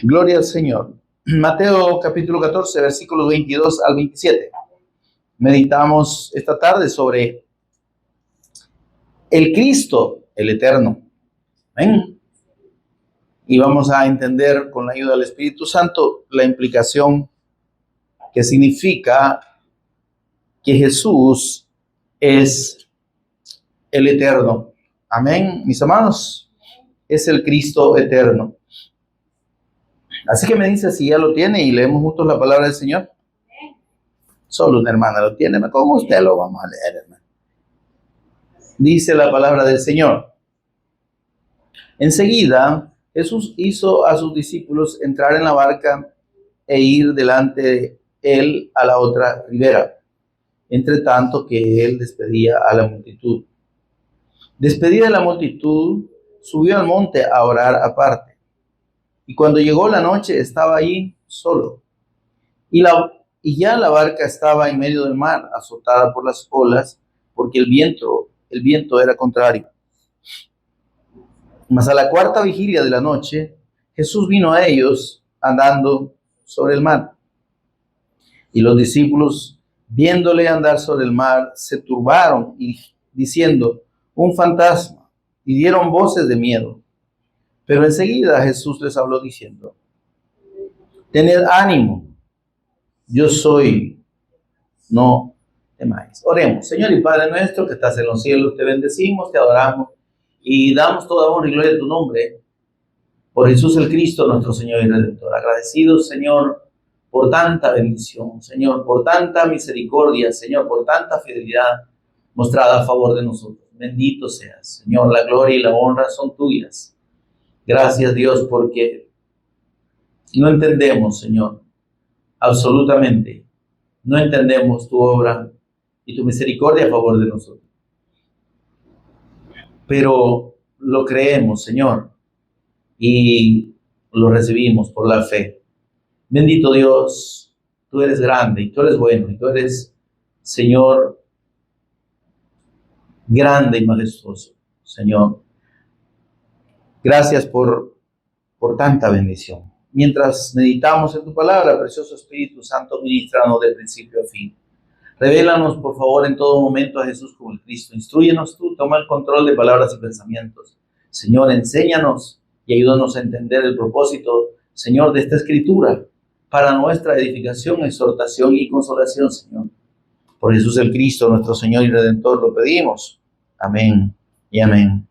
Gloria al Señor. Mateo capítulo 14, versículos 22 al 27. Meditamos esta tarde sobre el Cristo, el Eterno. ¿Ven? Y vamos a entender con la ayuda del Espíritu Santo la implicación que significa que Jesús es el Eterno. Amén, mis amados. Es el Cristo eterno. Así que me dice si ya lo tiene y leemos juntos la palabra del Señor. Solo una hermana lo tiene, como usted lo vamos a leer, hermano. Dice la palabra del Señor. Enseguida Jesús hizo a sus discípulos entrar en la barca e ir delante de él a la otra ribera, entre tanto que él despedía a la multitud. Despedida de la multitud, subió al monte a orar aparte. Y cuando llegó la noche, estaba allí solo. Y ya la barca estaba en medio del mar, azotada por las olas, porque el viento era contrario. Mas a la cuarta vigilia de la noche, Jesús vino a ellos andando sobre el mar. Y los discípulos, viéndole andar sobre el mar, se turbaron y diciendo, un fantasma, y dieron voces de miedo. Pero enseguida Jesús les habló diciendo, tened ánimo, yo soy, no temáis. Oremos. Señor y Padre nuestro que estás en los cielos, te bendecimos, te adoramos y damos toda honra y gloria a tu nombre por Jesús el Cristo, nuestro Señor y Redentor. Agradecidos, Señor, por tanta bendición, Señor, por tanta misericordia, Señor, por tanta fidelidad mostrada a favor de nosotros. Bendito seas, Señor, la gloria y la honra son tuyas. Gracias, Dios, porque no entendemos, Señor, absolutamente, no entendemos tu obra y tu misericordia a favor de nosotros. Pero lo creemos, Señor, y lo recibimos por la fe. Bendito Dios, tú eres grande y tú eres bueno y tú eres, Señor, grande y majestuoso, Señor. Gracias por tanta bendición. Mientras meditamos en tu palabra, precioso Espíritu Santo, ministranos de principio a fin. Revélanos, por favor, en todo momento a Jesús como el Cristo. Instrúyenos tú, toma el control de palabras y pensamientos. Señor, enséñanos y ayúdanos a entender el propósito, Señor, de esta escritura para nuestra edificación, exhortación y consolación, Señor. Por Jesús el Cristo, nuestro Señor y Redentor, lo pedimos. Amén y amén.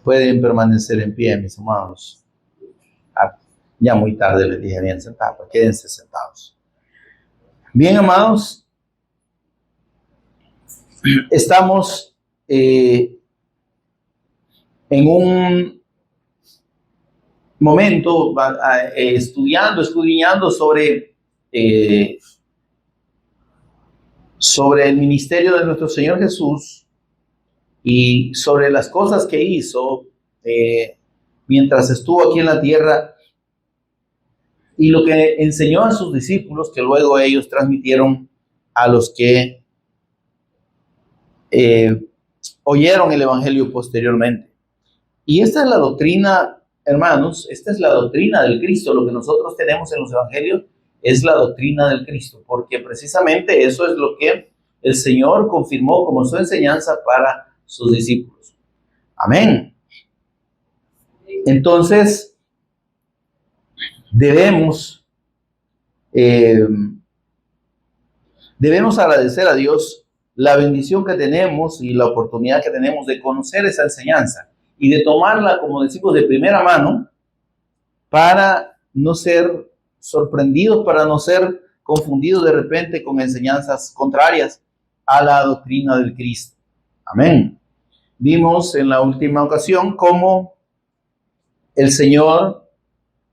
Pueden permanecer en pie, mis amados. Ya muy tarde les dije bien sentados, quédense sentados. Bien, amados, estamos en un momento escudriñando sobre el ministerio de nuestro Señor Jesús y sobre las cosas que hizo mientras estuvo aquí en la tierra y lo que enseñó a sus discípulos, que luego ellos transmitieron a los que oyeron el evangelio posteriormente. Y esta es la doctrina, hermanos, esta es la doctrina del Cristo. Lo que nosotros tenemos en los evangelios es la doctrina del Cristo, porque precisamente eso es lo que el Señor confirmó como su enseñanza para sus discípulos. Amén. Entonces, debemos agradecer a Dios la bendición que tenemos y la oportunidad que tenemos de conocer esa enseñanza y de tomarla, como decimos, de primera mano para no ser sorprendidos, para no ser confundidos de repente con enseñanzas contrarias a la doctrina del Cristo. Amén. Vimos en la última ocasión cómo el Señor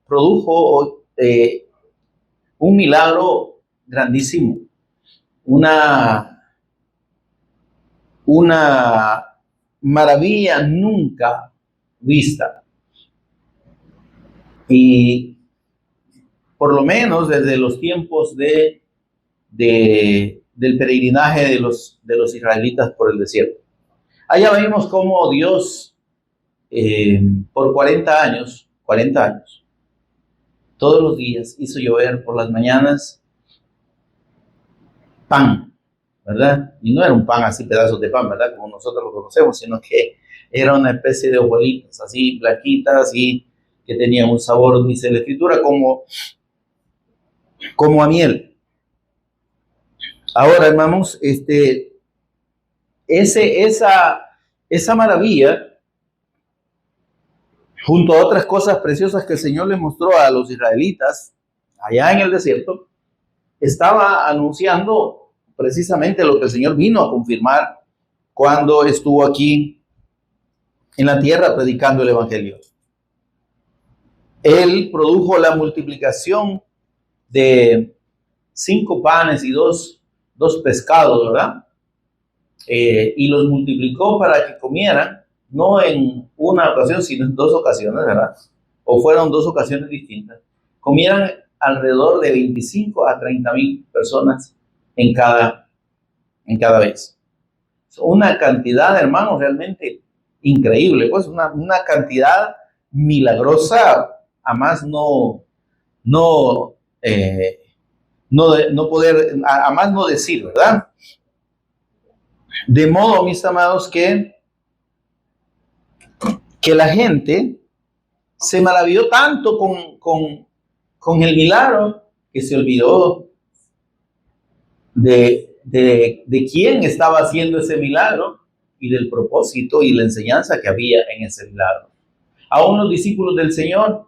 produjo un milagro grandísimo, una maravilla nunca vista. Y por lo menos desde los tiempos del peregrinaje de los israelitas por el desierto. Allá vimos cómo Dios por 40 años 40 años. Todos los días hizo llover por las mañanas pan, ¿verdad? Y no era un pan así, pedazos de pan, ¿verdad? Como nosotros lo conocemos, sino que era una especie de hojuelitas, así, plaquitas, y que tenían un sabor, dice la Escritura, como a miel. Ahora, hermanos, esa maravilla, junto a otras cosas preciosas que el Señor les mostró a los israelitas allá en el desierto, estaba anunciando precisamente lo que el Señor vino a confirmar cuando estuvo aquí en la tierra predicando el Evangelio. Él produjo la multiplicación de 5 panes y dos pescados, ¿verdad? Y los multiplicó para que comieran, no en una ocasión, sino en 2 ocasiones, ¿verdad? O fueron 2 ocasiones distintas. Comieran alrededor de 25 a 30,000 personas en cada vez. Una cantidad, hermanos, realmente increíble, pues una cantidad milagrosa, a más no decir, ¿verdad? De modo, mis amados, que la gente se maravilló tanto con el milagro que se olvidó de quién estaba haciendo ese milagro y del propósito y la enseñanza que había en ese milagro. Aún los discípulos del Señor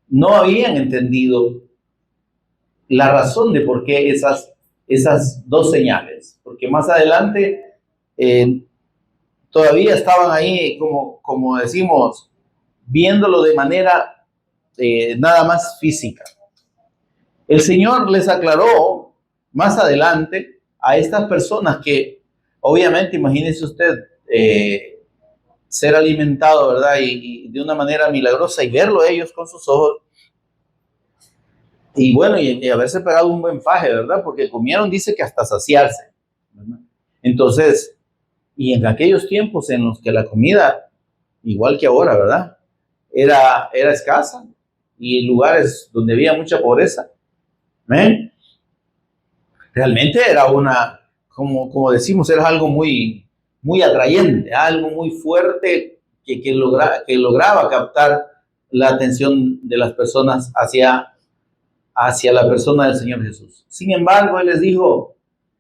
no habían entendido la razón de por qué esas 2 señales, porque más adelante todavía estaban ahí, como decimos, viéndolo de manera nada más física. El Señor les aclaró más adelante a estas personas que, obviamente, imagínese usted ser alimentado, ¿verdad? Y de una manera milagrosa y verlo ellos con sus ojos. Y bueno, y haberse pegado un buen faje, ¿verdad? Porque comieron, dice que hasta saciarse, ¿verdad? Entonces, y en aquellos tiempos en los que la comida, igual que ahora, ¿verdad? Era escasa y en lugares donde había mucha pobreza. ¿Ven? Realmente era como decimos, era algo muy, muy atrayente, algo muy fuerte que lograba captar la atención de las personas hacia la persona del Señor Jesús. Sin embargo, Él les dijo,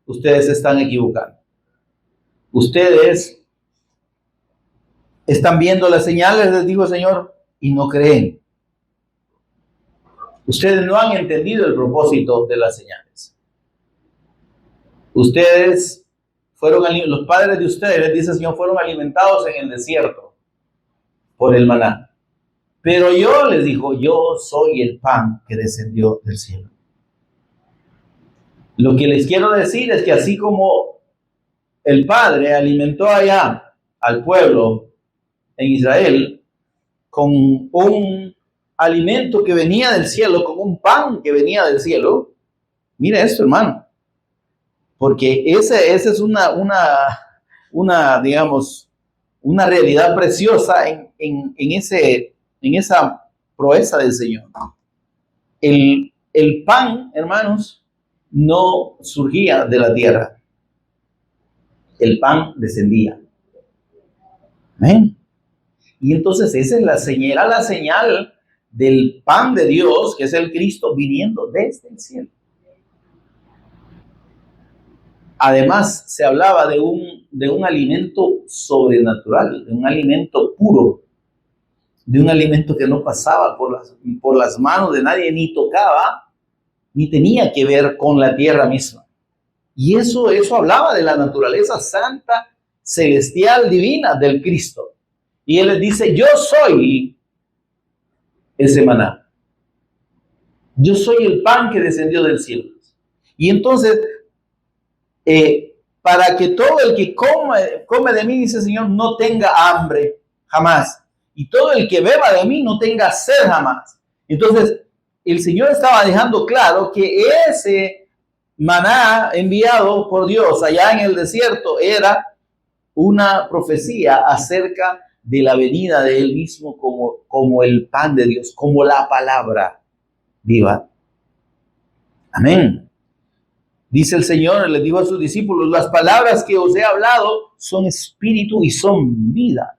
ustedes se están equivocando. Ustedes están viendo las señales, les dijo el Señor, y no creen. Ustedes no han entendido el propósito de las señales. Ustedes los padres de ustedes, les dice el Señor, fueron alimentados en el desierto por el maná. Pero yo, les dijo, yo soy el pan que descendió del cielo. Lo que les quiero decir es que así como el Padre alimentó allá al pueblo en Israel con un alimento que venía del cielo, con un pan que venía del cielo, mire esto, hermano, porque esa es una digamos, una realidad preciosa en esa proeza del Señor. El pan, hermanos, no surgía de la tierra. El pan descendía. ¿Ven? Y entonces esa es la señal del pan de Dios, que es el Cristo viniendo desde el cielo. Además, se hablaba de un alimento sobrenatural, de un alimento puro, de un alimento que no pasaba por las manos de nadie, ni tocaba, ni tenía que ver con la tierra misma. Y eso hablaba de la naturaleza santa, celestial, divina del Cristo. Y Él les dice, yo soy ese maná. Yo soy el pan que descendió del cielo. Y entonces, para que todo el que come de mí, dice el Señor, no tenga hambre jamás. Y todo el que beba de mí no tenga sed jamás. Entonces, el Señor estaba dejando claro que ese maná enviado por Dios allá en el desierto era una profecía acerca de la venida de Él mismo como el pan de Dios, como la palabra viva. Amén. Dice el Señor, le dijo a sus discípulos, las palabras que os he hablado son espíritu y son vida.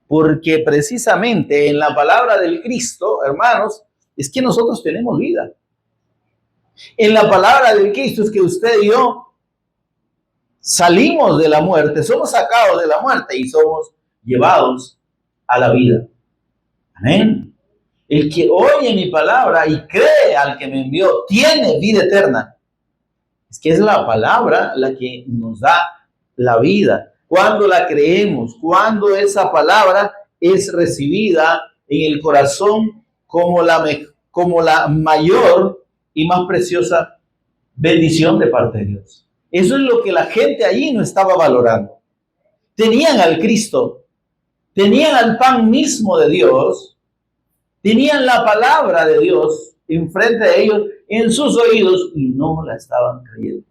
Porque precisamente en la palabra del Cristo, hermanos, es que nosotros tenemos vida. En la palabra del Cristo es que usted y yo salimos de la muerte, somos sacados de la muerte y somos llevados a la vida. Amén. El que oye mi palabra y cree al que me envió tiene vida eterna. Es que es la palabra la que nos da la vida. Cuando la creemos, cuando esa palabra es recibida en el corazón como la mayor y más preciosa bendición de parte de Dios. Eso es lo que la gente allí no estaba valorando. Tenían al Cristo, tenían al pan mismo de Dios, tenían la palabra de Dios enfrente de ellos, en sus oídos, y no la estaban creyendo.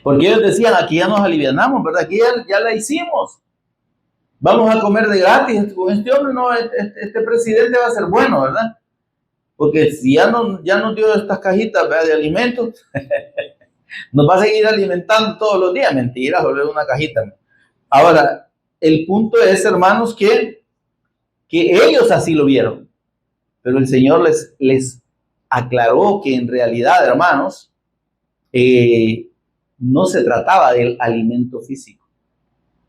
Porque ellos decían, aquí ya nos alivianamos, ¿verdad? Aquí ya la hicimos. Vamos a comer de gratis con este hombre, no, este presidente va a ser bueno, ¿verdad? Porque si ya nos dio estas cajitas, ¿verdad?, de alimentos, nos va a seguir alimentando todos los días. Mentira, solo es una cajita. Ahora, el punto es, hermanos, que ellos así lo vieron. Pero el Señor les aclaró que en realidad, hermanos, no se trataba del alimento físico.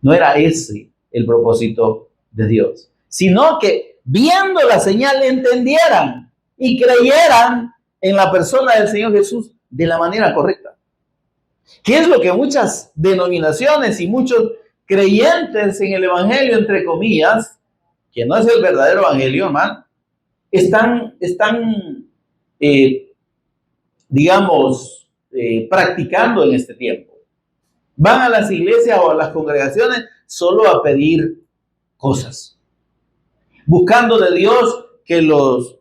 No era ese el propósito de Dios, sino que viendo la señal entendieran y creyeran en la persona del Señor Jesús de la manera correcta. ¿Qué es lo que muchas denominaciones y muchos creyentes en el Evangelio, entre comillas, que no es el verdadero Evangelio, hermano, están practicando en este tiempo? Van a las iglesias o a las congregaciones solo a pedir cosas, buscando de Dios que los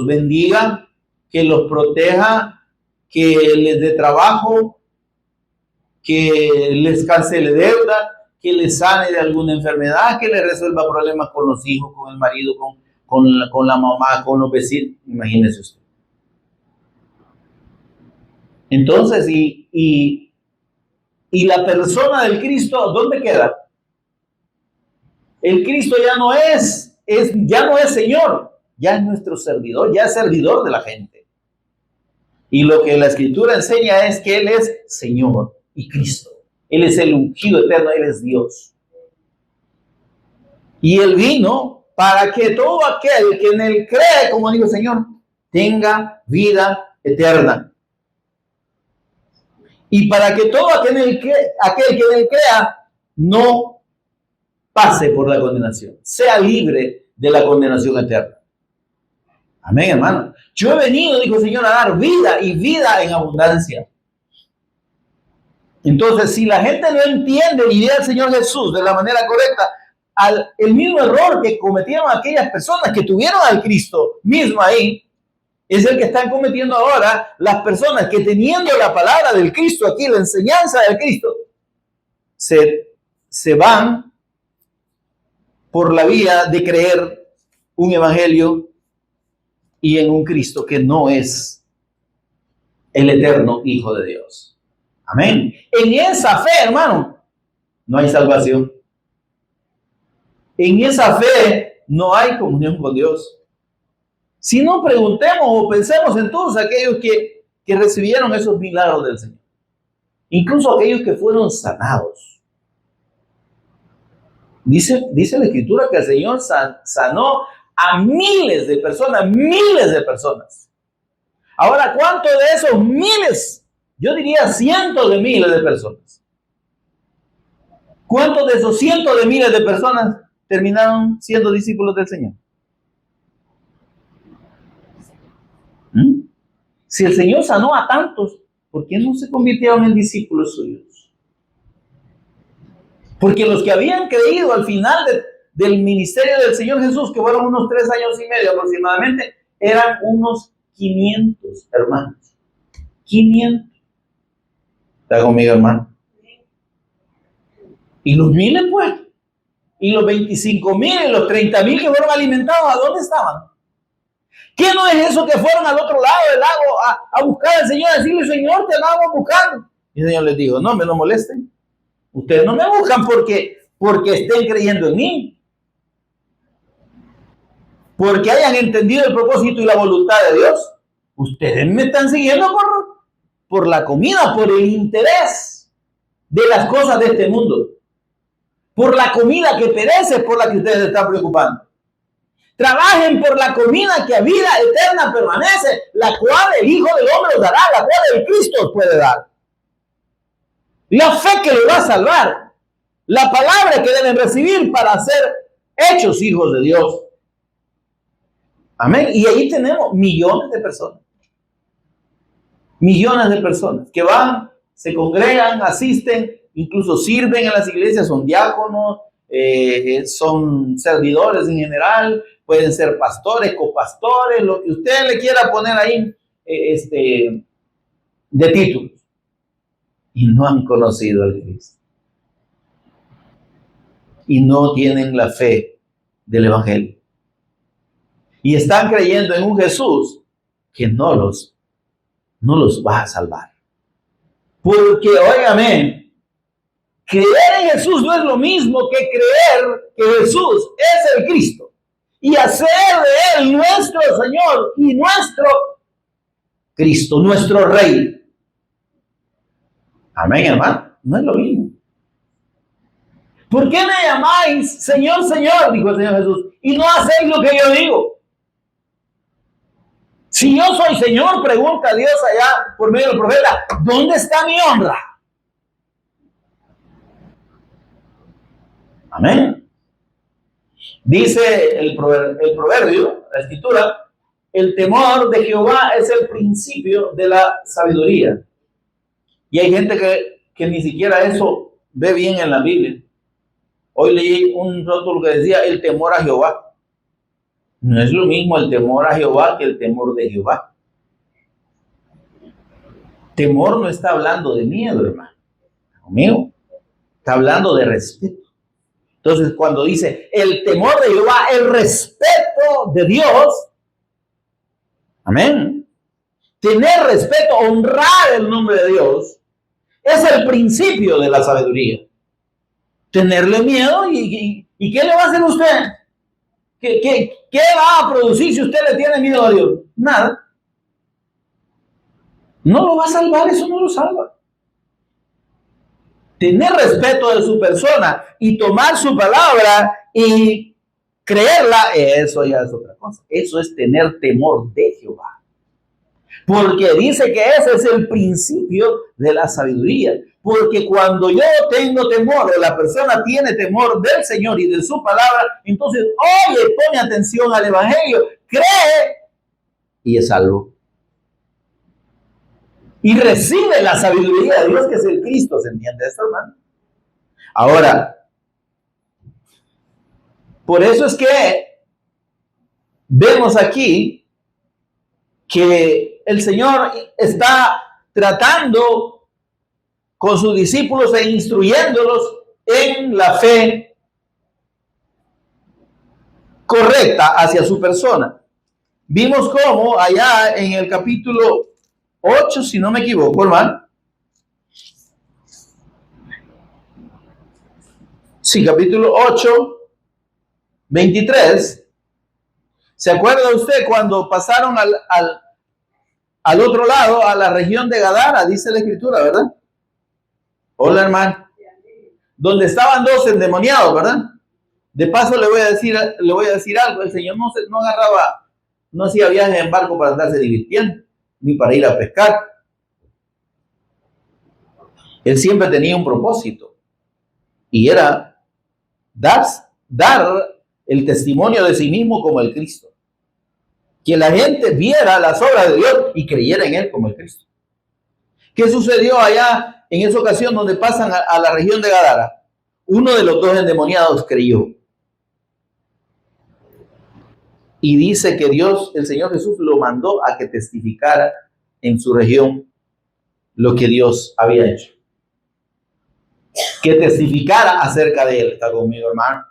bendiga, que los proteja, que les dé trabajo, que les cancele deuda, que les sane de alguna enfermedad, que les resuelva problemas con los hijos, con el marido, con la mamá, con los vecinos. Imagínese usted. Entonces, y la persona del Cristo, ¿dónde queda? El Cristo ya no es Señor, ya es nuestro servidor, ya es servidor de la gente. Y lo que la Escritura enseña es que Él es Señor y Cristo. Él es el ungido eterno, Él es Dios. Y Él vino para que todo aquel que en Él cree, como dijo el Señor, tenga vida eterna. Y para que todo aquel que en Él crea no pase por la condenación, sea libre de la condenación eterna. Amén, hermano. Yo he venido, dijo el Señor, a dar vida y vida en abundancia. Entonces, si la gente no entiende ni ve al Señor Jesús de la manera correcta, el mismo error que cometieron aquellas personas que tuvieron al Cristo mismo ahí, es el que están cometiendo ahora las personas que, teniendo la palabra del Cristo aquí, la enseñanza del Cristo, se van por la vía de creer un evangelio y en un Cristo que no es el eterno Hijo de Dios. Amén. En esa fe, hermano, no hay salvación. En esa fe no hay comunión con Dios. Si no, preguntemos o pensemos en todos aquellos que recibieron esos milagros del Señor. Incluso aquellos que fueron sanados. Dice la Escritura que el Señor sanó a miles de personas, miles de personas. Ahora, ¿cuántos de esos miles? Yo diría cientos de miles de personas. ¿Cuántos de esos cientos de miles de personas terminaron siendo discípulos del Señor? Si el Señor sanó a tantos, ¿por qué no se convirtieron en discípulos suyos? Porque los que habían creído al final del ministerio del Señor Jesús, que fueron unos 3 años y medio aproximadamente, eran unos 500 hermanos. 500. ¿Está conmigo, hermano? Y los miles, pues, y los 25,000 y los 30,000 que fueron alimentados, ¿a dónde estaban? ¿Qué no es eso que fueron al otro lado del lago a buscar al Señor, a decirle, Señor, te andábamos buscando? Y el Señor les dijo, no, me no molesten. Ustedes no me buscan porque estén creyendo en mí, porque hayan entendido el propósito y la voluntad de Dios. Ustedes me están siguiendo por la comida, por el interés de las cosas de este mundo, por la comida que perece, por la que ustedes se están preocupando. Trabajen por la comida que a vida eterna permanece, la cual el Hijo del Hombre os dará, la cual el Cristo os puede dar. La fe que les va a salvar, la palabra que deben recibir para ser hechos hijos de Dios. Amén. Y ahí tenemos millones de personas. Millones de personas que van, se congregan, asisten, incluso sirven en las iglesias, son diáconos, son servidores en general, pueden ser pastores, copastores, lo que usted le quiera poner ahí de títulos. Y no han conocido al Cristo. Y no tienen la fe del Evangelio. Y están creyendo en un Jesús que no los va a salvar. Porque, óigame, creer en Jesús no es lo mismo que creer que Jesús es el Cristo y hacer de Él nuestro Señor y nuestro Cristo, nuestro Rey. Amén, hermano. No es lo mismo. ¿Por qué me llamáis Señor, Señor? Dijo el Señor Jesús, y no hacéis lo que yo digo. Si yo soy Señor, pregunta Dios allá por medio del profeta, ¿dónde está mi honra? Amén. Dice el proverbio, la escritura, el temor de Jehová es el principio de la sabiduría. Y hay gente que ni siquiera eso ve bien en la Biblia. Hoy leí un rótulo que decía el temor a Jehová. No es lo mismo el temor a Jehová que el temor de Jehová. Temor no está hablando de miedo, hermano. Amigo, está hablando de respeto. Entonces, cuando dice el temor de Jehová, el respeto de Dios, amén. Tener respeto, honrar el nombre de Dios, es el principio de la sabiduría. Tenerle miedo y ¿qué le va a hacer usted? ¿Qué va a producir si usted le tiene miedo a Dios? Nada. No lo va a salvar, eso no lo salva. Tener respeto de su persona y tomar su palabra y creerla, eso ya es otra cosa. Eso es tener temor de Jehová. Porque dice que ese es el principio de la sabiduría. Porque cuando yo tengo temor, o la persona tiene temor del Señor y de su palabra, entonces oye, pone atención al Evangelio, cree y es salvo. Y recibe la sabiduría de Dios, que es el Cristo. ¿Se entiende esto, hermano? Ahora, por eso es que vemos aquí que el Señor está tratando con sus discípulos e instruyéndolos en la fe correcta hacia su persona. Vimos cómo allá en el capítulo 8, si no me equivoco, hermano. Sí, capítulo 8, 23. ¿Se acuerda usted cuando pasaron al otro lado, a la región de Gadara? Dice la escritura, ¿verdad? Hola, hermano. Donde estaban dos endemoniados, ¿verdad? De paso le voy a decir algo. El Señor no agarraba, no hacía viajes en barco para andarse divirtiendo, ni para ir a pescar. Él siempre tenía un propósito, y era dar el testimonio de sí mismo como el Cristo. Que la gente viera las obras de Dios y creyera en Él como el Cristo. ¿Qué sucedió allá en esa ocasión donde pasan a la región de Gadara? Uno de los dos endemoniados creyó. Y dice que Dios, el Señor Jesús, lo mandó a que testificara en su región lo que Dios había hecho. que testificara acerca de él. ¿Está conmigo, hermano?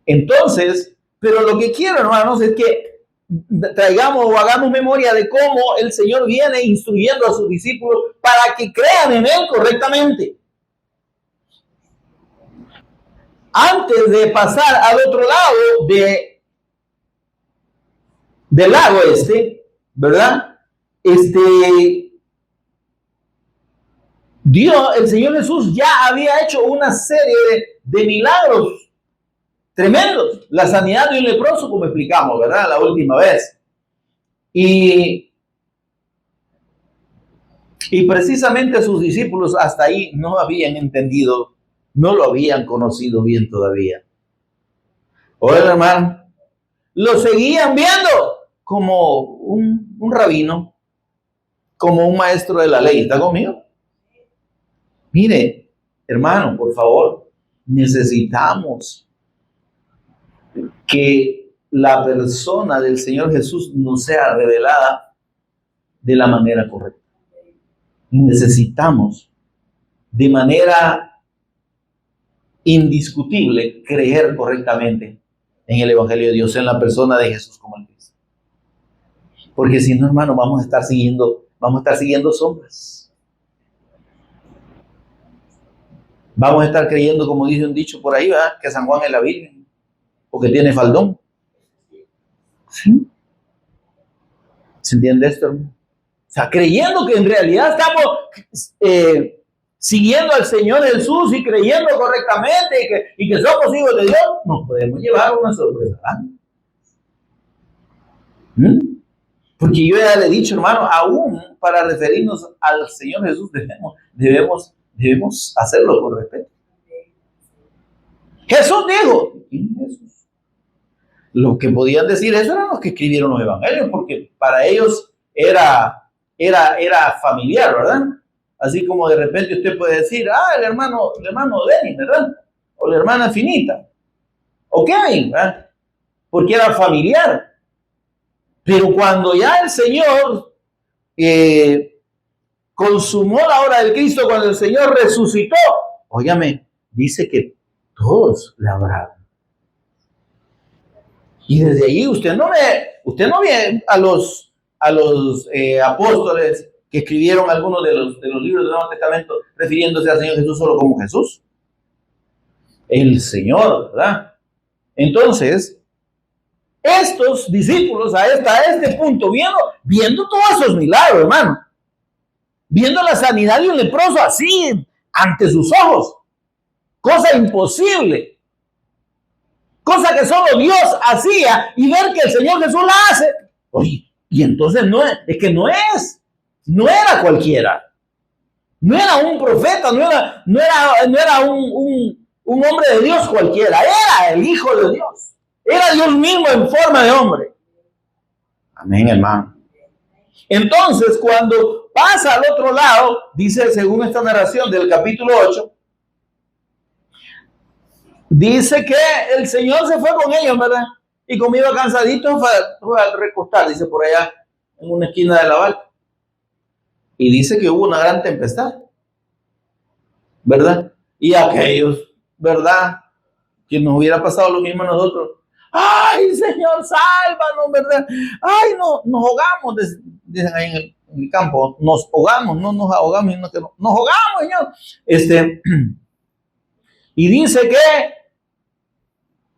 Entonces, pero lo que quiero, hermanos, es que traigamos o hagamos memoria de cómo el Señor viene instruyendo a sus discípulos para que crean en él correctamente. Antes de pasar al otro lado del lago ¿verdad? Dios, el Señor Jesús ya había hecho una serie de milagros tremendos. La sanidad de un leproso, como explicamos, ¿verdad? La última vez. Y precisamente sus discípulos hasta ahí no habían entendido, no lo habían conocido bien todavía. Oye, hermano, lo seguían viendo como un rabino, como un maestro de la ley. ¿Está conmigo? Mire, hermano, por favor, necesitamos que la persona del Señor Jesús nos sea revelada de la manera correcta. Necesitamos de manera indiscutible creer correctamente en el Evangelio de Dios, en la persona de Jesús como el Cristo. Porque si no, hermano, vamos a estar siguiendo sombras. Vamos a estar creyendo, como dice un dicho por ahí, ¿verdad? Que San Juan es la Virgen, porque tiene faldón. ¿Sí? ¿Se entiende esto, hermano? O sea, creyendo que en realidad estamos siguiendo al Señor Jesús y creyendo correctamente y que somos hijos de Dios, nos podemos llevar una sorpresa. Porque yo ya le he dicho, hermano, aún para referirnos al Señor Jesús debemos hacerlo con respeto. Jesús dijo, Jesús. Los que podían decir eso eran los que escribieron los evangelios, porque para ellos era familiar, ¿verdad? Así como de repente usted puede decir, el hermano Denis, ¿verdad? O la hermana Finita, o Kevin, ¿verdad? Porque era familiar. Pero cuando ya el Señor consumó la obra del Cristo, cuando el Señor resucitó, óigame, dice que todos le adoraron. Y desde allí usted no ve a los apóstoles que escribieron algunos de los libros del Nuevo Testamento refiriéndose al Señor Jesús solo como Jesús. El Señor, ¿verdad? Entonces, estos discípulos hasta este punto, viendo todos esos milagros, hermano, viendo la sanidad de un leproso así ante sus ojos, cosa imposible, cosa que solo Dios hacía, y ver que el Señor Jesús la hace. Oye, y entonces no era cualquiera, no era un profeta, no era un hombre de Dios cualquiera, era el Hijo de Dios. Era Dios mismo en forma de hombre. Amén, hermano. Entonces, cuando pasa al otro lado, dice, según esta narración del capítulo 8, dice que el Señor se fue con ellos, ¿verdad? Y como iba cansadito, fue a recostar, dice por allá, en una esquina de la barca. Y dice que hubo una gran tempestad, ¿verdad? Y aquellos, ¿verdad? Que nos hubiera pasado lo mismo a nosotros. ¡Ay, Señor, sálvanos, verdad! ¡Ay, no, nos ahogamos! Dicen ahí en el campo. Nos ahogamos, no nos ahogamos, nos ahogamos, Señor. Y dice que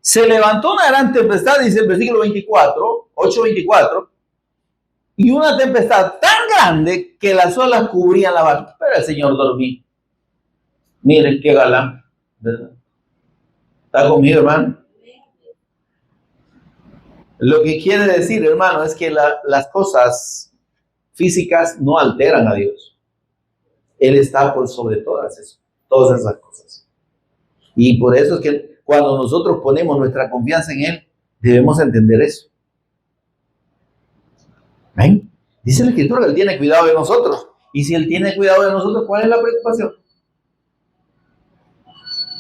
se levantó una gran tempestad, dice el versículo 24, 8:24, y una tempestad tan grande que las olas cubrían la barca. Pero el Señor dormía. Miren qué galán, ¿verdad? ¿Está conmigo, hermano? Lo que quiere decir, hermano, es que las cosas físicas no alteran a Dios. Él está por sobre todas esas cosas. Y por eso es que cuando nosotros ponemos nuestra confianza en Él, debemos entender eso. ¿Ven? Dice la Escritura que Él tiene cuidado de nosotros. Y si Él tiene cuidado de nosotros, ¿cuál es la preocupación?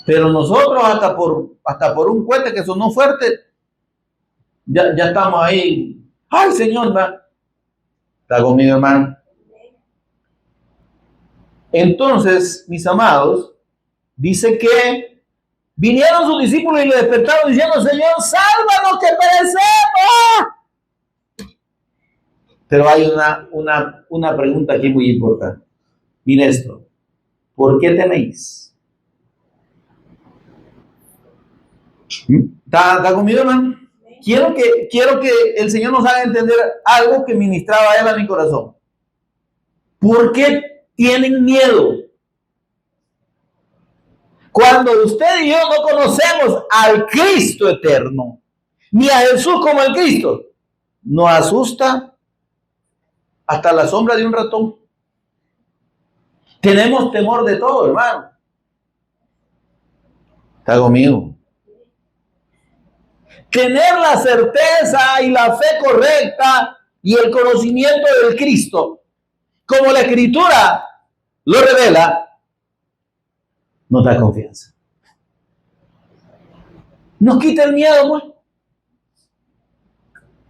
Pero nosotros hasta por un cohete que sonó fuerte, ya estamos ahí. ¡Ay, Señor! ¿Va? ¿Está conmigo, hermano? Entonces, mis amados, Dice que vinieron sus discípulos y le despertaron diciendo: Señor, sálvanos que perecemos. Pero hay una pregunta aquí muy importante. Mire esto. ¿Por qué teméis? ¿Está conmigo, hermano? Quiero que el Señor nos haga entender algo que ministraba Él a mi corazón. ¿Por qué tienen miedo? Cuando usted y yo no conocemos al Cristo eterno, ni a Jesús como el Cristo, nos asusta hasta la sombra de un ratón. Tenemos temor de todo, hermano. ¿Está conmigo? Tener la certeza y la fe correcta y el conocimiento del Cristo, como la Escritura lo revela, nos da confianza. Nos quita el miedo, pues.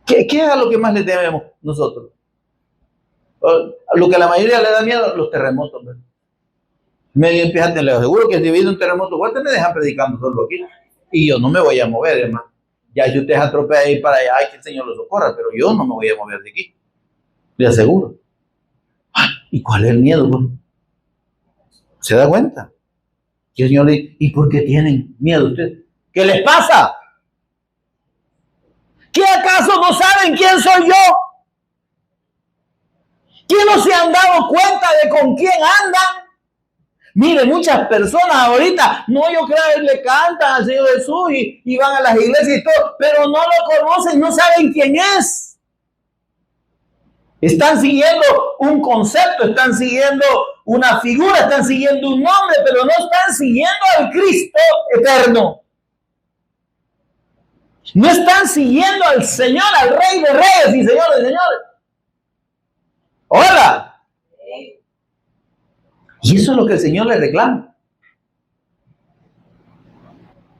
¿Qué es a lo que más le tememos nosotros? A lo que a la mayoría le da miedo, los terremotos. ¿Verdad? Fíjate, les aseguro que si viene un terremoto fuerte me dejan predicando solo aquí. Y yo no me voy a mover, hermano. Ya si usted se atropella ir para allá, hay que el Señor lo socorra, pero yo no me voy a mover de aquí. Le aseguro. ¿Y cuál es el miedo? Pues? ¿Se da cuenta? Y el Señor le dice: ¿y por qué tienen miedo ustedes? ¿Qué les pasa? ¿Qué acaso no saben quién soy yo? ¿Qué no se han dado cuenta de con quién andan? Mire, muchas personas ahorita, no, yo creo que le cantan al Señor Jesús y van a las iglesias y todo, pero no lo conocen, no saben quién es. Están siguiendo un concepto, están siguiendo una figura, están siguiendo un nombre, pero no están siguiendo al Cristo eterno. No están siguiendo al Señor, al Rey de Reyes y Señor de Señores. ¡Hola! Y eso es lo que el Señor le reclama.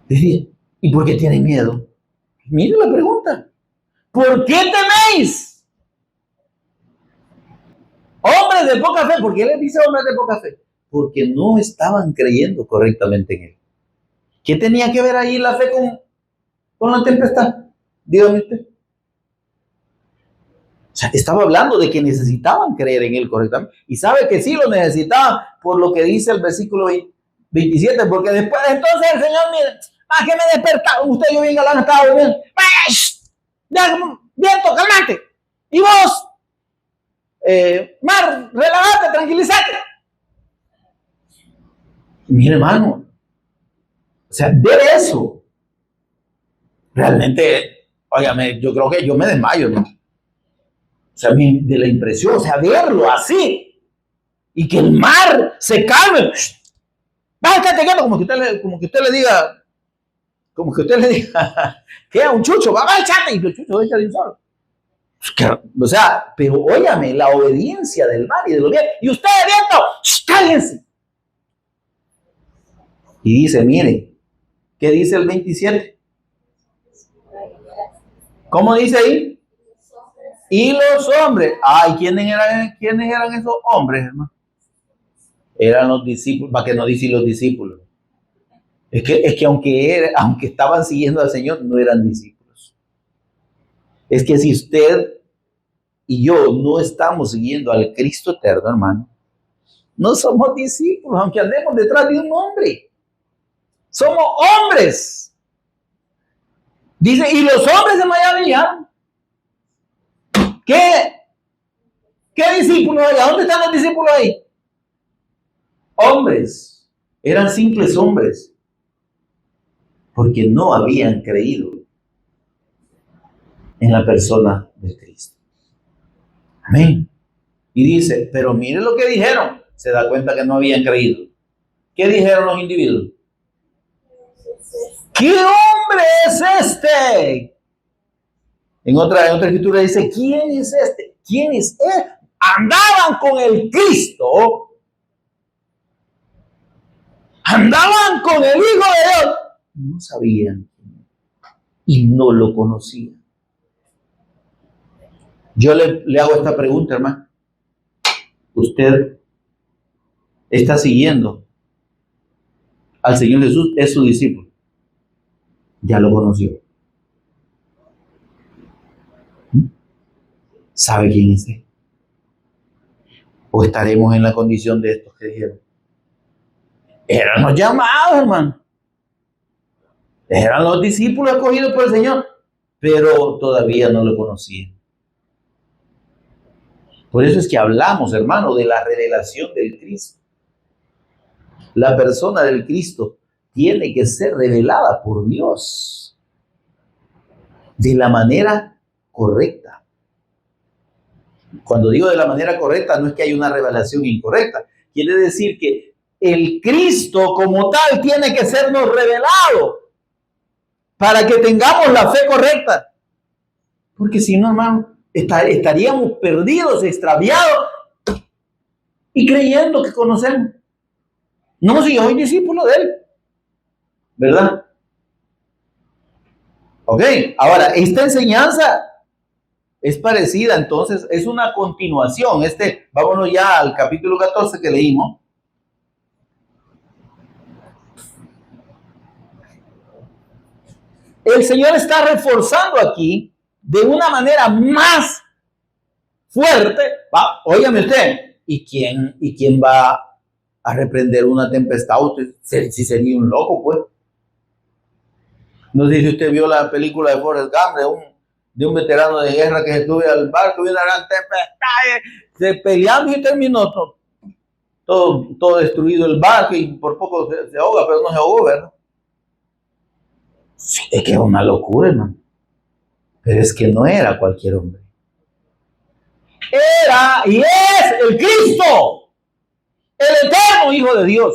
Dice: ¿y por qué tienen miedo? Mire la pregunta. ¿Por qué teméis? Hombres de poca fe. ¿Por qué les dice hombres de poca fe? Porque no estaban creyendo correctamente en Él. ¿Qué tenía que ver ahí la fe con la tempestad? Dígame usted. O sea, estaba hablando de que necesitaban creer en Él correctamente. Y sabe que sí lo necesitaban por lo que dice el versículo 27. Porque después entonces el Señor, mire, ¿para qué me despertaron? Usted y yo bien galán estaba durmiendo. Viento, calmate. Y vos, mar, relájate, tranquilízate. Mire, hermano. O sea, ver eso. Realmente, óigame, yo creo que yo me desmayo, ¿no? O sea, de la impresión, o sea, verlo así. Y que el mar se calme. Bájate quieto, como que usted le diga, que a un chucho, va a echarte, y el chucho va a echar de un solo. O sea, pero óyame, la obediencia del mar y de los vientos. Y usted, viento, cállense. Y dice, mire, ¿qué dice el 27? ¿Cómo dice ahí? Y los hombres. Ay, ¿quiénes eran esos hombres, hermano? Eran los discípulos, para que no dice los discípulos. Es que aunque estaban siguiendo al Señor, no eran discípulos. Es que si usted y yo no estamos siguiendo al Cristo eterno, hermano, no somos discípulos, aunque andemos detrás de un hombre. Somos hombres. Dice, y los hombres se maravillaron. ¿Qué discípulos hay? ¿A dónde están los discípulos ahí? Hombres. Eran simples hombres. Porque no habían creído en la persona de Cristo. Amén. Y dice, pero mire lo que dijeron. Se da cuenta que no habían creído. ¿Qué dijeron los individuos? ¿Qué hombre es este? En otra escritura dice, ¿quién es este? ¿Quién es él? Andaban con el Cristo. Andaban con el Hijo de Dios. No sabían y no lo conocían. Yo le hago esta pregunta, hermano. ¿Usted está siguiendo al Señor Jesús es su discípulo. Ya lo conoció. ¿Sabe quién es él? ¿O estaremos en la condición de estos que dijeron? Eran los llamados, hermano. Eran los discípulos escogidos por el Señor, pero todavía no lo conocían. Por eso es que hablamos, hermano, de la revelación del Cristo. La persona del Cristo tiene que ser revelada por Dios de la manera correcta. Cuando digo de la manera correcta, no es que haya una revelación incorrecta. Quiere decir que el Cristo como tal tiene que sernos revelado para que tengamos la fe correcta. Porque si no, hermano, estaríamos perdidos, extraviados y creyendo que conocemos. No, si yo soy discípulo de él, ¿verdad? Ok, ahora, esta enseñanza es parecida, entonces, es una continuación. Vámonos ya al capítulo 14 que leímos. El Señor está reforzando aquí de una manera más fuerte. Óigame usted, ¿y quién va a reprender una tempestad? Usted, si sería un loco, pues. No sé si usted vio la película de Forrest Gump, de un veterano de guerra que se sube al barco y una gran tempestad, se peleando y terminó todo destruido el barco y por poco se ahoga, pero no se ahogó, ¿verdad? Sí, es que es una locura, hermano. Pero es que no era cualquier hombre. Era y es el Cristo, el eterno Hijo de Dios,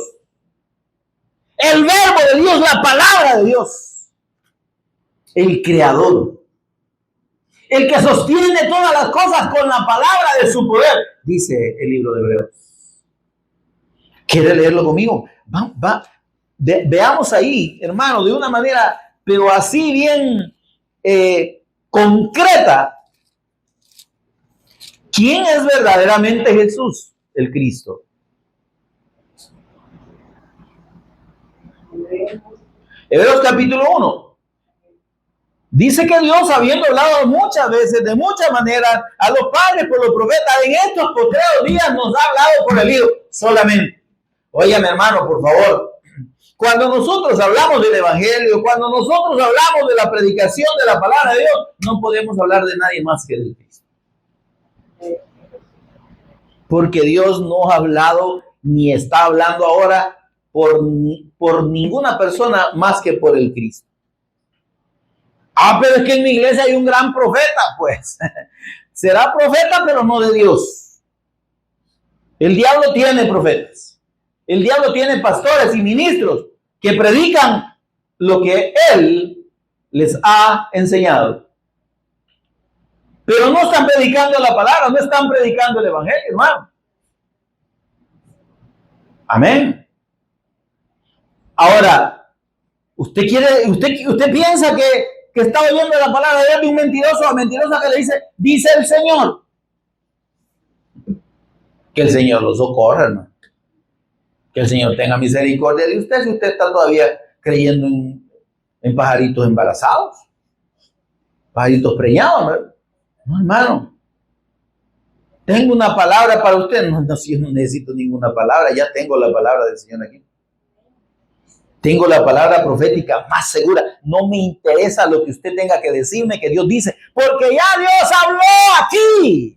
el verbo de Dios, la palabra de Dios, el creador, el que sostiene todas las cosas con la palabra de su poder, dice el libro de Hebreos. ¿Quiere leerlo conmigo? Veamos ahí, hermano, de una manera, pero así bien concreta, ¿quién es verdaderamente Jesús, el Cristo? Hebreos capítulo 1. Dice que Dios, habiendo hablado muchas veces, de muchas maneras, a los padres por los profetas, en estos postreros días nos ha hablado por el Hijo solamente. Óyame, hermano, por favor. Cuando nosotros hablamos del Evangelio, cuando nosotros hablamos de la predicación de la palabra de Dios, no podemos hablar de nadie más que del Cristo. Porque Dios no ha hablado ni está hablando ahora por ninguna persona más que por el Cristo. Pero es que en mi iglesia hay un gran profeta, pues. Será profeta, pero no de Dios. El diablo tiene profetas. El diablo tiene pastores y ministros que predican lo que él les ha enseñado. Pero no están predicando la palabra, no están predicando el evangelio, hermano. Amén. Ahora, usted piensa que está oyendo la palabra de Dios de un mentiroso o mentirosa que le dice el Señor. Que el Señor lo socorra, hermano. Que el Señor tenga misericordia de usted si usted está todavía creyendo en pajaritos embarazados, pajaritos preñados, ¿verdad? No, hermano. Tengo una palabra para usted. No, si yo no necesito ninguna palabra, ya tengo la palabra del Señor aquí. Tengo la palabra profética más segura. No me interesa lo que usted tenga que decirme que Dios dice, porque ya Dios habló aquí.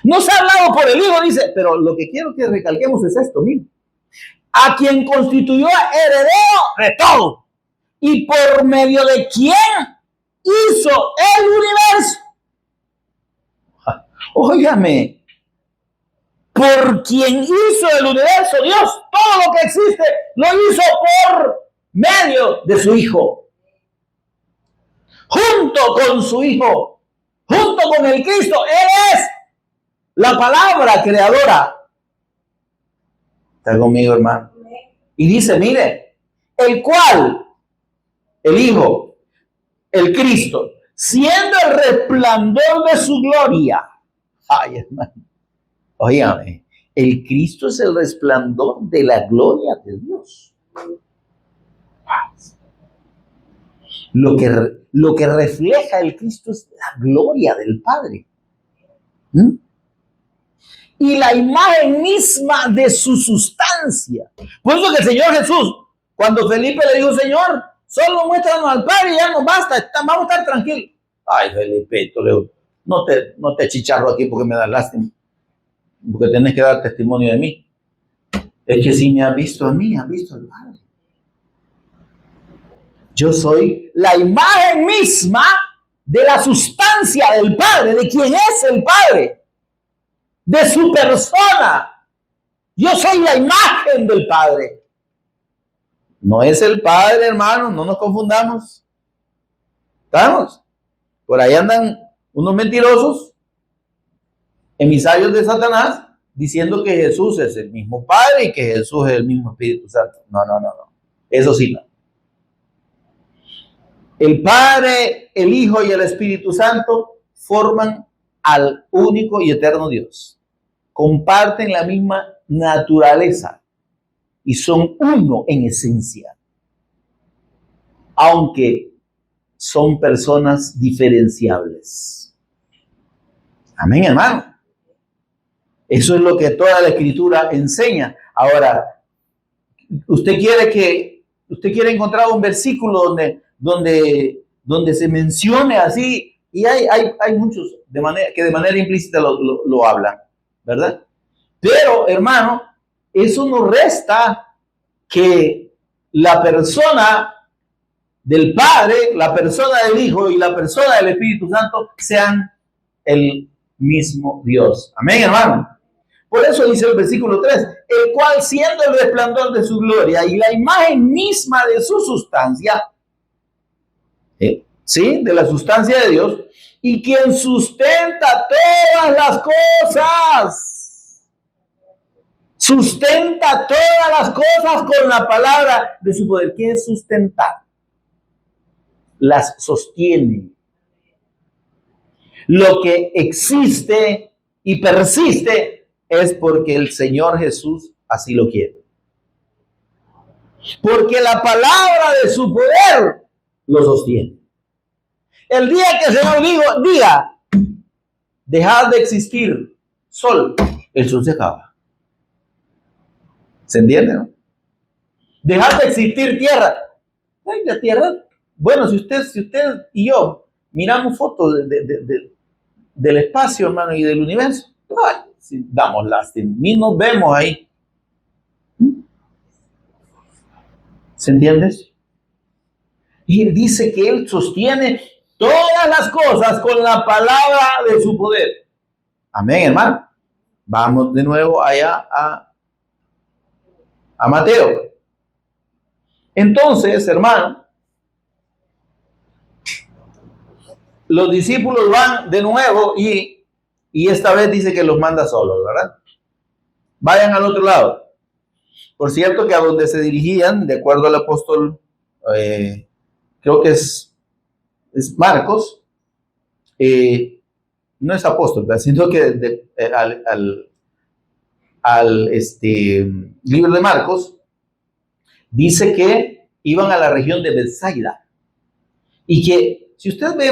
No se ha hablado por el Hijo, dice, pero lo que quiero que recalquemos es esto, mire. A quien constituyó heredero de todo y por medio de quien hizo el universo. Óigame, por quien hizo el universo, Dios, todo lo que existe, lo hizo por medio de su Hijo. Junto con su Hijo, junto con el Cristo, Él es la palabra creadora. ¿Está conmigo, hermano? Y dice, mire, el cual, el Hijo, el Cristo, siendo el resplandor de su gloria. Ay, hermano. Óigame, El Cristo es el resplandor de la gloria de Dios. Lo que refleja el Cristo es la gloria del Padre. Y la imagen misma de su sustancia. Por eso que el Señor Jesús, cuando Felipe le dijo, Señor, solo muéstranos al Padre y ya nos basta, vamos a estar tranquilos. Ay, Felipe, no te chicharro aquí porque me da lástima, porque tenés que dar testimonio de mí. Es que si me has visto a mí, has visto al Padre. Yo soy la imagen misma de la sustancia del Padre, de quien es el Padre, de su persona. Yo soy la imagen del Padre. No es el Padre, hermano, no nos confundamos. ¿Estamos? Por ahí andan unos mentirosos, emisarios de Satanás, diciendo que Jesús es el mismo Padre y que Jesús es el mismo Espíritu Santo. No. Eso sí no. El Padre, el Hijo y el Espíritu Santo forman al único y eterno Dios. Comparten la misma naturaleza y son uno en esencia, aunque son personas diferenciables. Amén, hermano. Eso es lo que toda la Escritura enseña. Ahora, usted quiere encontrar un versículo donde se mencione así, y hay muchos que de manera implícita lo hablan, ¿verdad? Pero, hermano, eso no resta que la persona del Padre, la persona del Hijo y la persona del Espíritu Santo sean el mismo Dios. Amén, hermano. Por eso dice el versículo 3, el cual siendo el resplandor de su gloria y la imagen misma de su sustancia, ¿sí? De la sustancia de Dios, y quien sustenta todas las cosas. Sustenta todas las cosas con la palabra de su poder. ¿Qué es sustentar? Las sostiene. Lo que existe y persiste es porque el Señor Jesús así lo quiere. Porque la palabra de su poder lo sostiene. El día que el Señor diga, dejad de existir sol, el sol se acaba. ¿Se entiende, no? Dejad de existir tierra. Ay, la tierra. Bueno, si usted y yo miramos fotos del espacio, hermano, y del universo, ay, si damos lástima, ni nos vemos ahí. ¿Se entiende? Y él dice que él sostiene todas las cosas con la palabra de su poder. Amén, hermano. Vamos de nuevo allá a Mateo. Entonces, hermano, los discípulos van de nuevo y esta vez dice que los manda solos, ¿verdad? Vayan al otro lado. Por cierto que a donde se dirigían, de acuerdo al apóstol, creo que es Marcos, no es apóstol, sino que al libro de Marcos, dice que iban a la región de Bethsaida y que si usted ve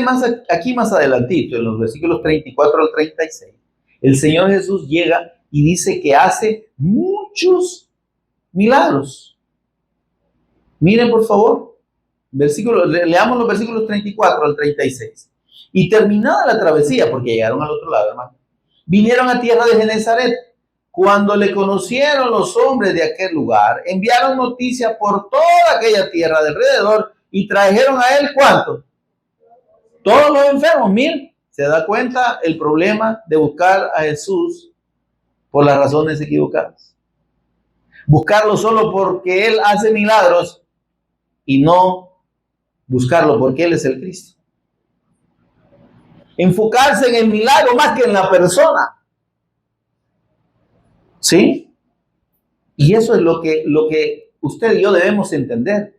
aquí más adelantito, en los versículos 34 al 36, el Señor Jesús llega y dice que hace muchos milagros. Miren, por favor, leamos los versículos 34 al 36. Y terminada la travesía, porque llegaron al otro lado, hermano, vinieron a tierra de Genezaret. Cuando le conocieron los hombres de aquel lugar, enviaron noticia por toda aquella tierra de alrededor y trajeron a él, ¿cuánto? Todos los enfermos. Miren, se da cuenta el problema de buscar a Jesús por las razones equivocadas. Buscarlo solo porque Él hace milagros y no buscarlo porque Él es el Cristo. Enfocarse en el milagro más que en la persona. ¿Sí? Y eso es lo que usted y yo debemos entender.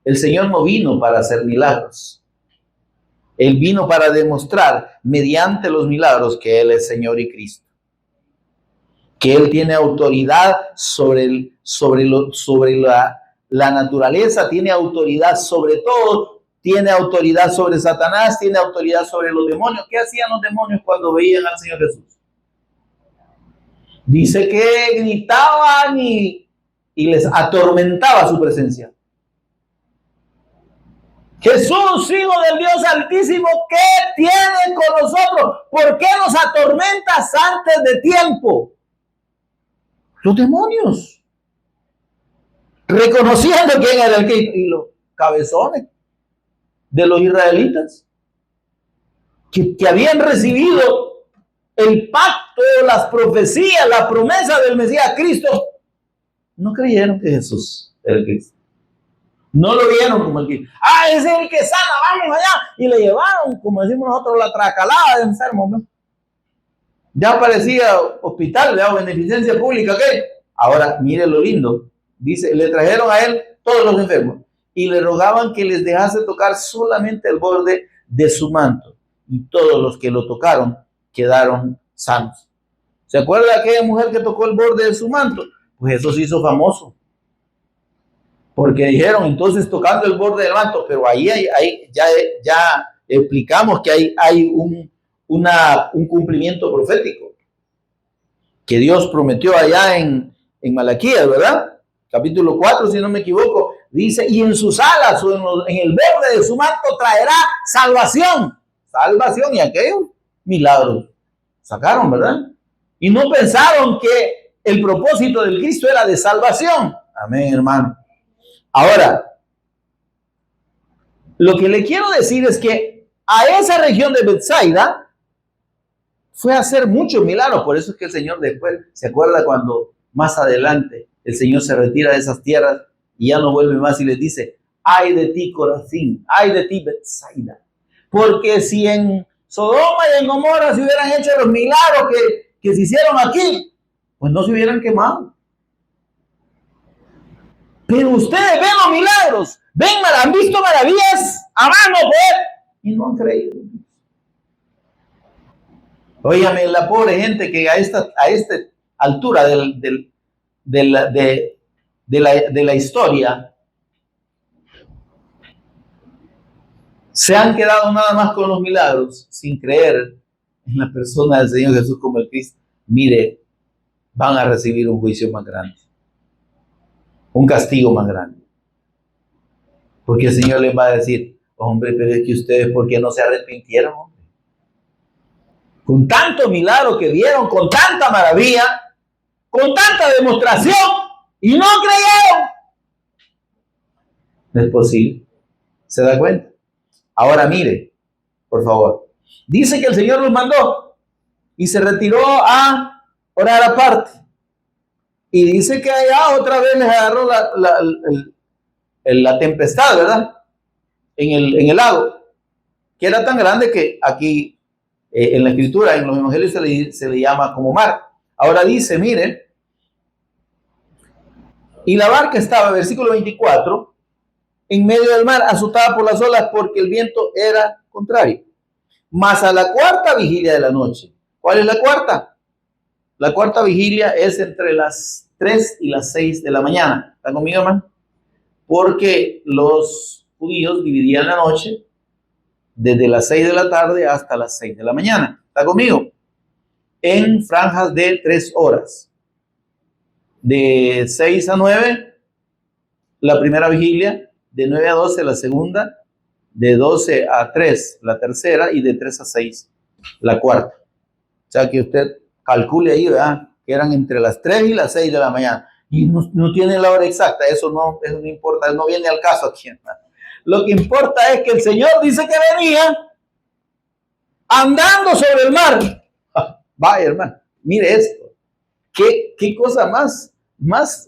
El Señor no vino para hacer milagros. Él vino para demostrar mediante los milagros que Él es Señor y Cristo. que Él tiene autoridad sobre la naturaleza, tiene autoridad sobre todo, tiene autoridad sobre Satanás, tiene autoridad sobre los demonios. ¿Qué hacían los demonios cuando veían al Señor Jesús? Dice que gritaban y les atormentaba su presencia. Jesús, Hijo del Dios Altísimo, ¿qué tiene con nosotros? ¿Por qué nos atormentas antes de tiempo? Los demonios, reconociendo quién era el Cristo, y los cabezones de los israelitas que habían recibido el pacto, las profecías, la promesa del Mesías Cristo, no creyeron que Jesús era el Cristo. No lo vieron como el Cristo. Ese es el que sana, vamos allá. Y le llevaron, como decimos nosotros, la tracalada de enfermos, ¿no? Ya parecía hospital, ¿verdad? Beneficencia pública, ¿qué? Ahora, mire lo lindo. Dice, le trajeron a él todos los enfermos y le rogaban que les dejase tocar solamente el borde de su manto. Y todos los que lo tocaron quedaron sanos. ¿Se acuerda de aquella mujer que tocó el borde de su manto? Pues eso se hizo famoso. Porque dijeron, entonces tocando el borde del manto, pero ahí ya explicamos que hay un cumplimiento profético que Dios prometió allá en Malaquías, ¿verdad? Capítulo 4, si no me equivoco, dice, y en sus alas o en el borde de su manto traerá salvación. Salvación, y aquellos milagros sacaron, ¿verdad? Y no pensaron que el propósito del Cristo era de salvación. Amén, hermano. Ahora, lo que le quiero decir es que a esa región de Betsaida fue a hacer muchos milagros. Por eso es que el Señor después, ¿se acuerda cuando más adelante el Señor se retira de esas tierras y ya no vuelve más y les dice, ay de ti Corazín, ay de ti Betsaida? Porque si en Sodoma y en Gomorra se hubieran hecho los milagros que se hicieron aquí, pues no se hubieran quemado. Pero ustedes ven los milagros, han visto maravillas a mano poder y no han creído. Óigame, la pobre gente que a esta altura de la historia se han quedado nada más con los milagros sin creer en la persona del Señor Jesús como el Cristo. Mire, van a recibir un juicio más grande, un castigo más grande. Porque el Señor les va a decir, hombre, pero es que ustedes, ¿por qué no se arrepintieron? Hombre? Con tanto milagro que vieron, con tanta maravilla, con tanta demostración, y no creyeron. No es posible. ¿Se da cuenta? Ahora mire, por favor. Dice que el Señor los mandó y se retiró a orar aparte. Y dice que allá otra vez les agarró la tempestad, ¿verdad? En el lago, que era tan grande que aquí en la escritura, en los evangelios se le llama como mar. Ahora dice, miren, y la barca estaba, versículo 24, en medio del mar, azotada por las olas porque el viento era contrario. Mas a la cuarta vigilia de la noche. ¿Cuál es la cuarta? La cuarta vigilia es entre las 3 y las 6 de la mañana. ¿Están conmigo, hermano? Porque los judíos dividían la noche desde las 6 de la tarde hasta las 6 de la mañana. ¿Está conmigo? En franjas de 3 horas. De 6 a 9, la primera vigilia. De 9 a 12, la segunda. De 12 a 3, la tercera. Y de 3 a 6, la cuarta. O sea que usted calcule ahí, ¿verdad? Que eran entre las 3 y las 6 de la mañana. Y no tiene la hora exacta. Eso no importa. No viene al caso aquí, ¿verdad? Lo que importa es que el Señor dice que venía andando sobre el mar. Vaya, hermano, mire esto. Qué cosa más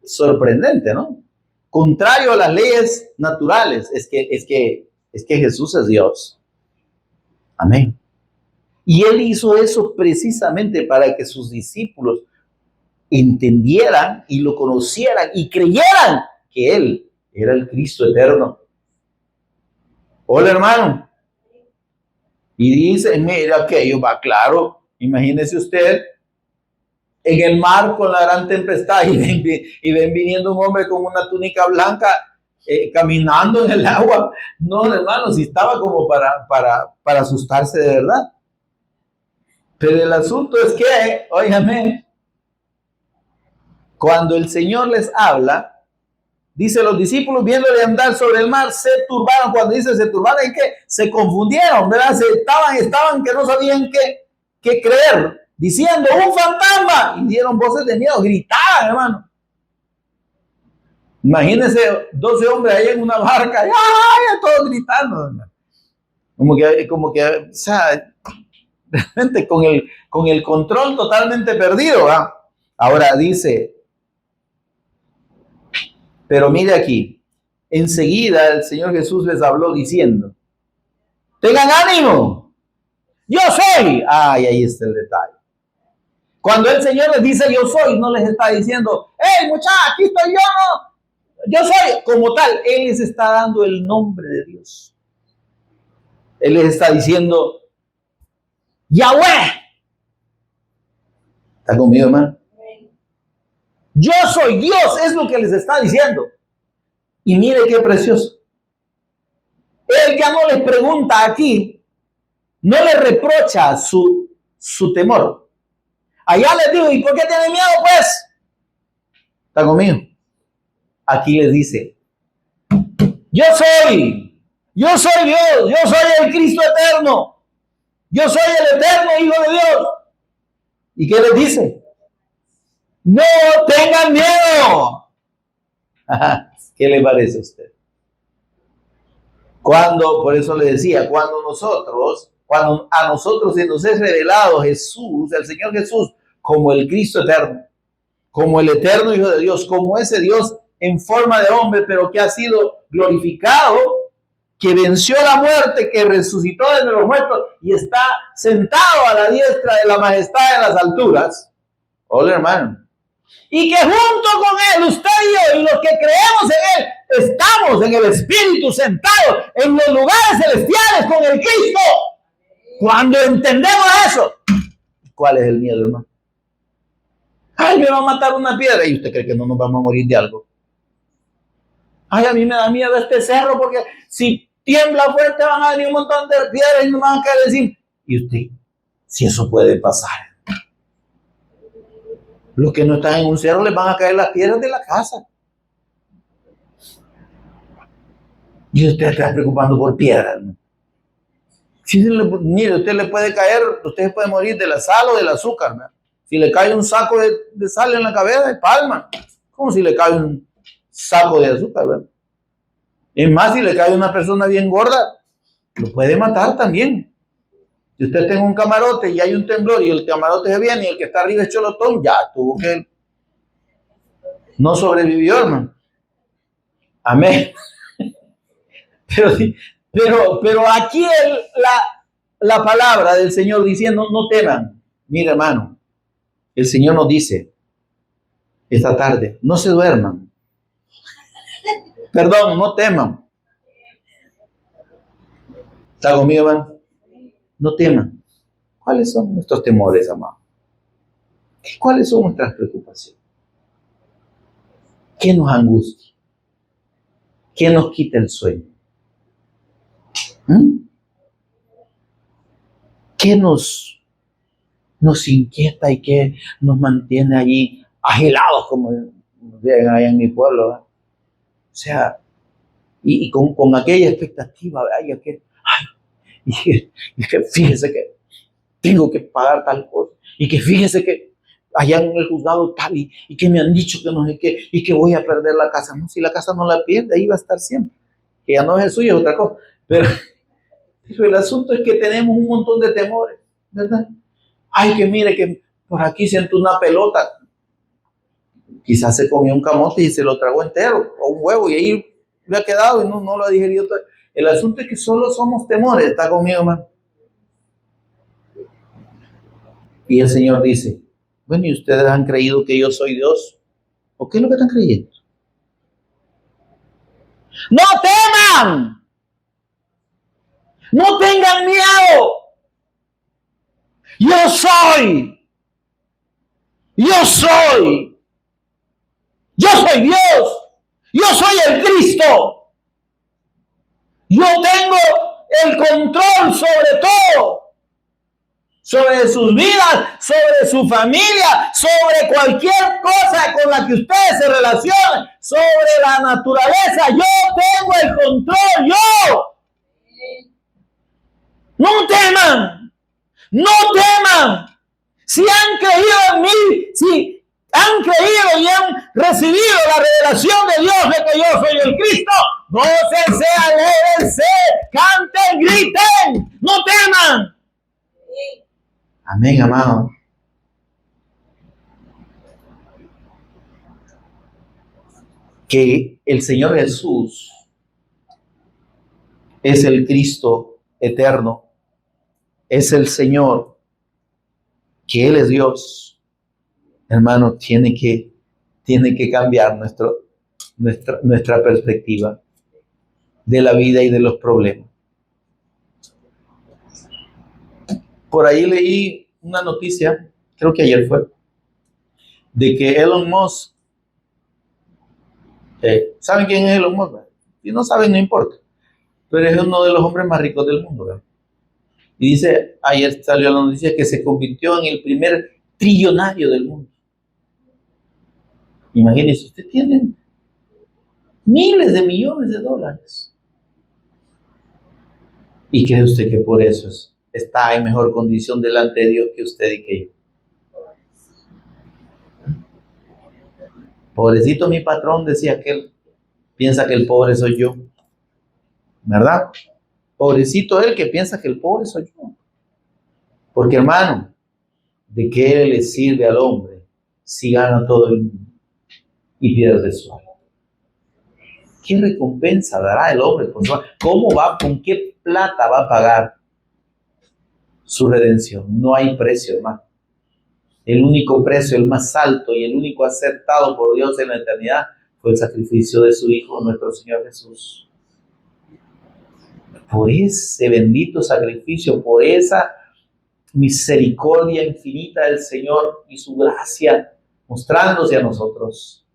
sorprendente, ¿no? Contrario a las leyes naturales. Es que Jesús es Dios. Amén. Y Él hizo eso precisamente para que sus discípulos entendieran y lo conocieran y creyeran que Él era el Cristo eterno. Hola, hermano. Y dice, mira, aquello va claro. Imagínese usted en el mar con la gran tempestad y ven viniendo un hombre con una túnica blanca caminando en el agua. No, hermano, si estaba como para asustarse de verdad. Pero el asunto es que, óigame, cuando el Señor les habla, dice, los discípulos viéndole andar sobre el mar se turbaron. Cuando dice se turbaron, es que se confundieron, ¿verdad? Estaban que no sabían qué creer, diciendo un fantasma, y dieron voces de miedo, gritaban, hermano. Imagínense 12 hombres ahí en una barca, y ¡ay! Todos gritando, hermano. Como que, o sea, realmente con el control totalmente perdido, ¿verdad? Ahora dice, pero mire aquí, enseguida el Señor Jesús les habló diciendo, tengan ánimo, yo soy. Ay, ahí está el detalle. Cuando el Señor les dice yo soy, no les está diciendo, hey muchachos, aquí estoy yo, no, yo soy como tal. Él les está dando el nombre de Dios. Él les está diciendo Yahweh. ¿Está conmigo, hermano? Yo soy Dios, es lo que les está diciendo. Y mire qué precioso. Él ya no les pregunta aquí, no le reprocha su temor. Allá les digo, ¿y por qué tienen miedo, pues? ¿Está conmigo? Aquí les dice, yo soy Dios, yo soy el Cristo eterno, yo soy el eterno Hijo de Dios. ¿Y qué les dice? No tengan miedo. ¿Qué le parece a usted? Por eso le decía, cuando a nosotros se nos es revelado Jesús, el Señor Jesús, como el Cristo eterno, como el eterno Hijo de Dios, como ese Dios en forma de hombre, pero que ha sido glorificado, que venció la muerte, que resucitó de los muertos y está sentado a la diestra de la majestad en las alturas. Hola, hermano. Y que junto con Él, usted y yo, y los que creemos en Él, estamos en el Espíritu sentados en los lugares celestiales con el Cristo. Cuando entendemos eso, ¿cuál es el miedo, hermano? Ay, me va a matar una piedra. ¿Y usted cree que no nos vamos a morir de algo? Ay, a mí me da miedo este cerro porque si tiembla fuerte van a venir un montón de piedras y nos van a caer encima. ¿Y usted? Si eso puede pasar. Los que no están en un cerro les van a caer las piedras de la casa. Y usted está preocupando por piedras, ¿no? Mire, usted le puede caer, usted puede morir de la sal o del azúcar, ¿no? Si le cae un saco de sal en la cabeza, de palma. Como si le cae un saco de azúcar, ¿verdad? Es más, si le cae una persona bien gorda, lo puede matar también. Si usted tiene un camarote y hay un temblor y el camarote se viene y el que está arriba es cholotón, ya tuvo que... No sobrevivió, hermano. Amén. Pero aquí la palabra del Señor diciendo, no teman. Mira, hermano, el Señor nos dice esta tarde, no se duerman. Perdón, no teman. ¿Está conmigo, hermano? No teman. ¿Cuáles son nuestros temores, amado? ¿Cuáles son nuestras preocupaciones? ¿Qué nos angustia? ¿Qué nos quita el sueño? ¿Qué nos inquieta y qué nos mantiene allí agilados, como ven allá en mi pueblo? ¿Verdad? O sea, y con aquella expectativa, ¿verdad? Y que fíjese que tengo que pagar tal cosa, y que fíjese que allá en el juzgado tal, y que me han dicho que no sé qué, y que voy a perder la casa. No, si la casa no la pierde, ahí va a estar siempre. Que ya no es el suyo, es otra cosa. Pero el asunto es que tenemos un montón de temores, ¿verdad? Ay, que mire que por aquí siento una pelota. Quizás se comió un camote y se lo tragó entero, o un huevo, y ahí le ha quedado y no lo ha digerido todo. El asunto es que solo somos temores. ¿Está conmigo, hermano? Y el Señor dice, bueno, ¿y ustedes han creído que yo soy Dios? ¿O qué es lo que están creyendo? ¡No teman! ¡No tengan miedo! Yo soy. Yo soy Dios, yo soy el Cristo, yo tengo el control sobre todo, sobre sus vidas, sobre su familia, sobre cualquier cosa con la que ustedes se relacionen, sobre la naturaleza. Yo tengo el control, yo. No teman, no teman. Si han creído en mí, si han creído y han recibido la revelación de Dios de que yo soy el Cristo, gócense, alégrense, canten, griten, no teman. Amén, amado. Que el Señor Jesús es el Cristo eterno, es el Señor, que Él es Dios, hermano, tiene que cambiar nuestra perspectiva de la vida y de los problemas. Por ahí leí una noticia, creo que ayer fue, de que Elon Musk, ¿saben quién es Elon Musk? Si no saben, no importa, pero es uno de los hombres más ricos del mundo, ¿verdad? Y dice, ayer salió la noticia que se convirtió en el primer trillonario del mundo. Imagínense, usted tiene miles de millones de dólares. ¿Y cree usted que por eso está en mejor condición delante de Dios que usted y que yo? Pobrecito mi patrón, decía que él piensa que el pobre soy yo. ¿Verdad? Pobrecito él que piensa que el pobre soy yo. Porque, hermano, ¿de qué le sirve al hombre si gana todo el mundo y pierde su alma? ¿Qué recompensa dará el hombre por su alma? ¿Con qué plata va a pagar su redención? No hay precio, hermano. El único precio, el más alto y el único aceptado por Dios en la eternidad fue el sacrificio de su Hijo, nuestro Señor Jesús. Por ese bendito sacrificio, por esa misericordia infinita del Señor y su gracia mostrándose a nosotros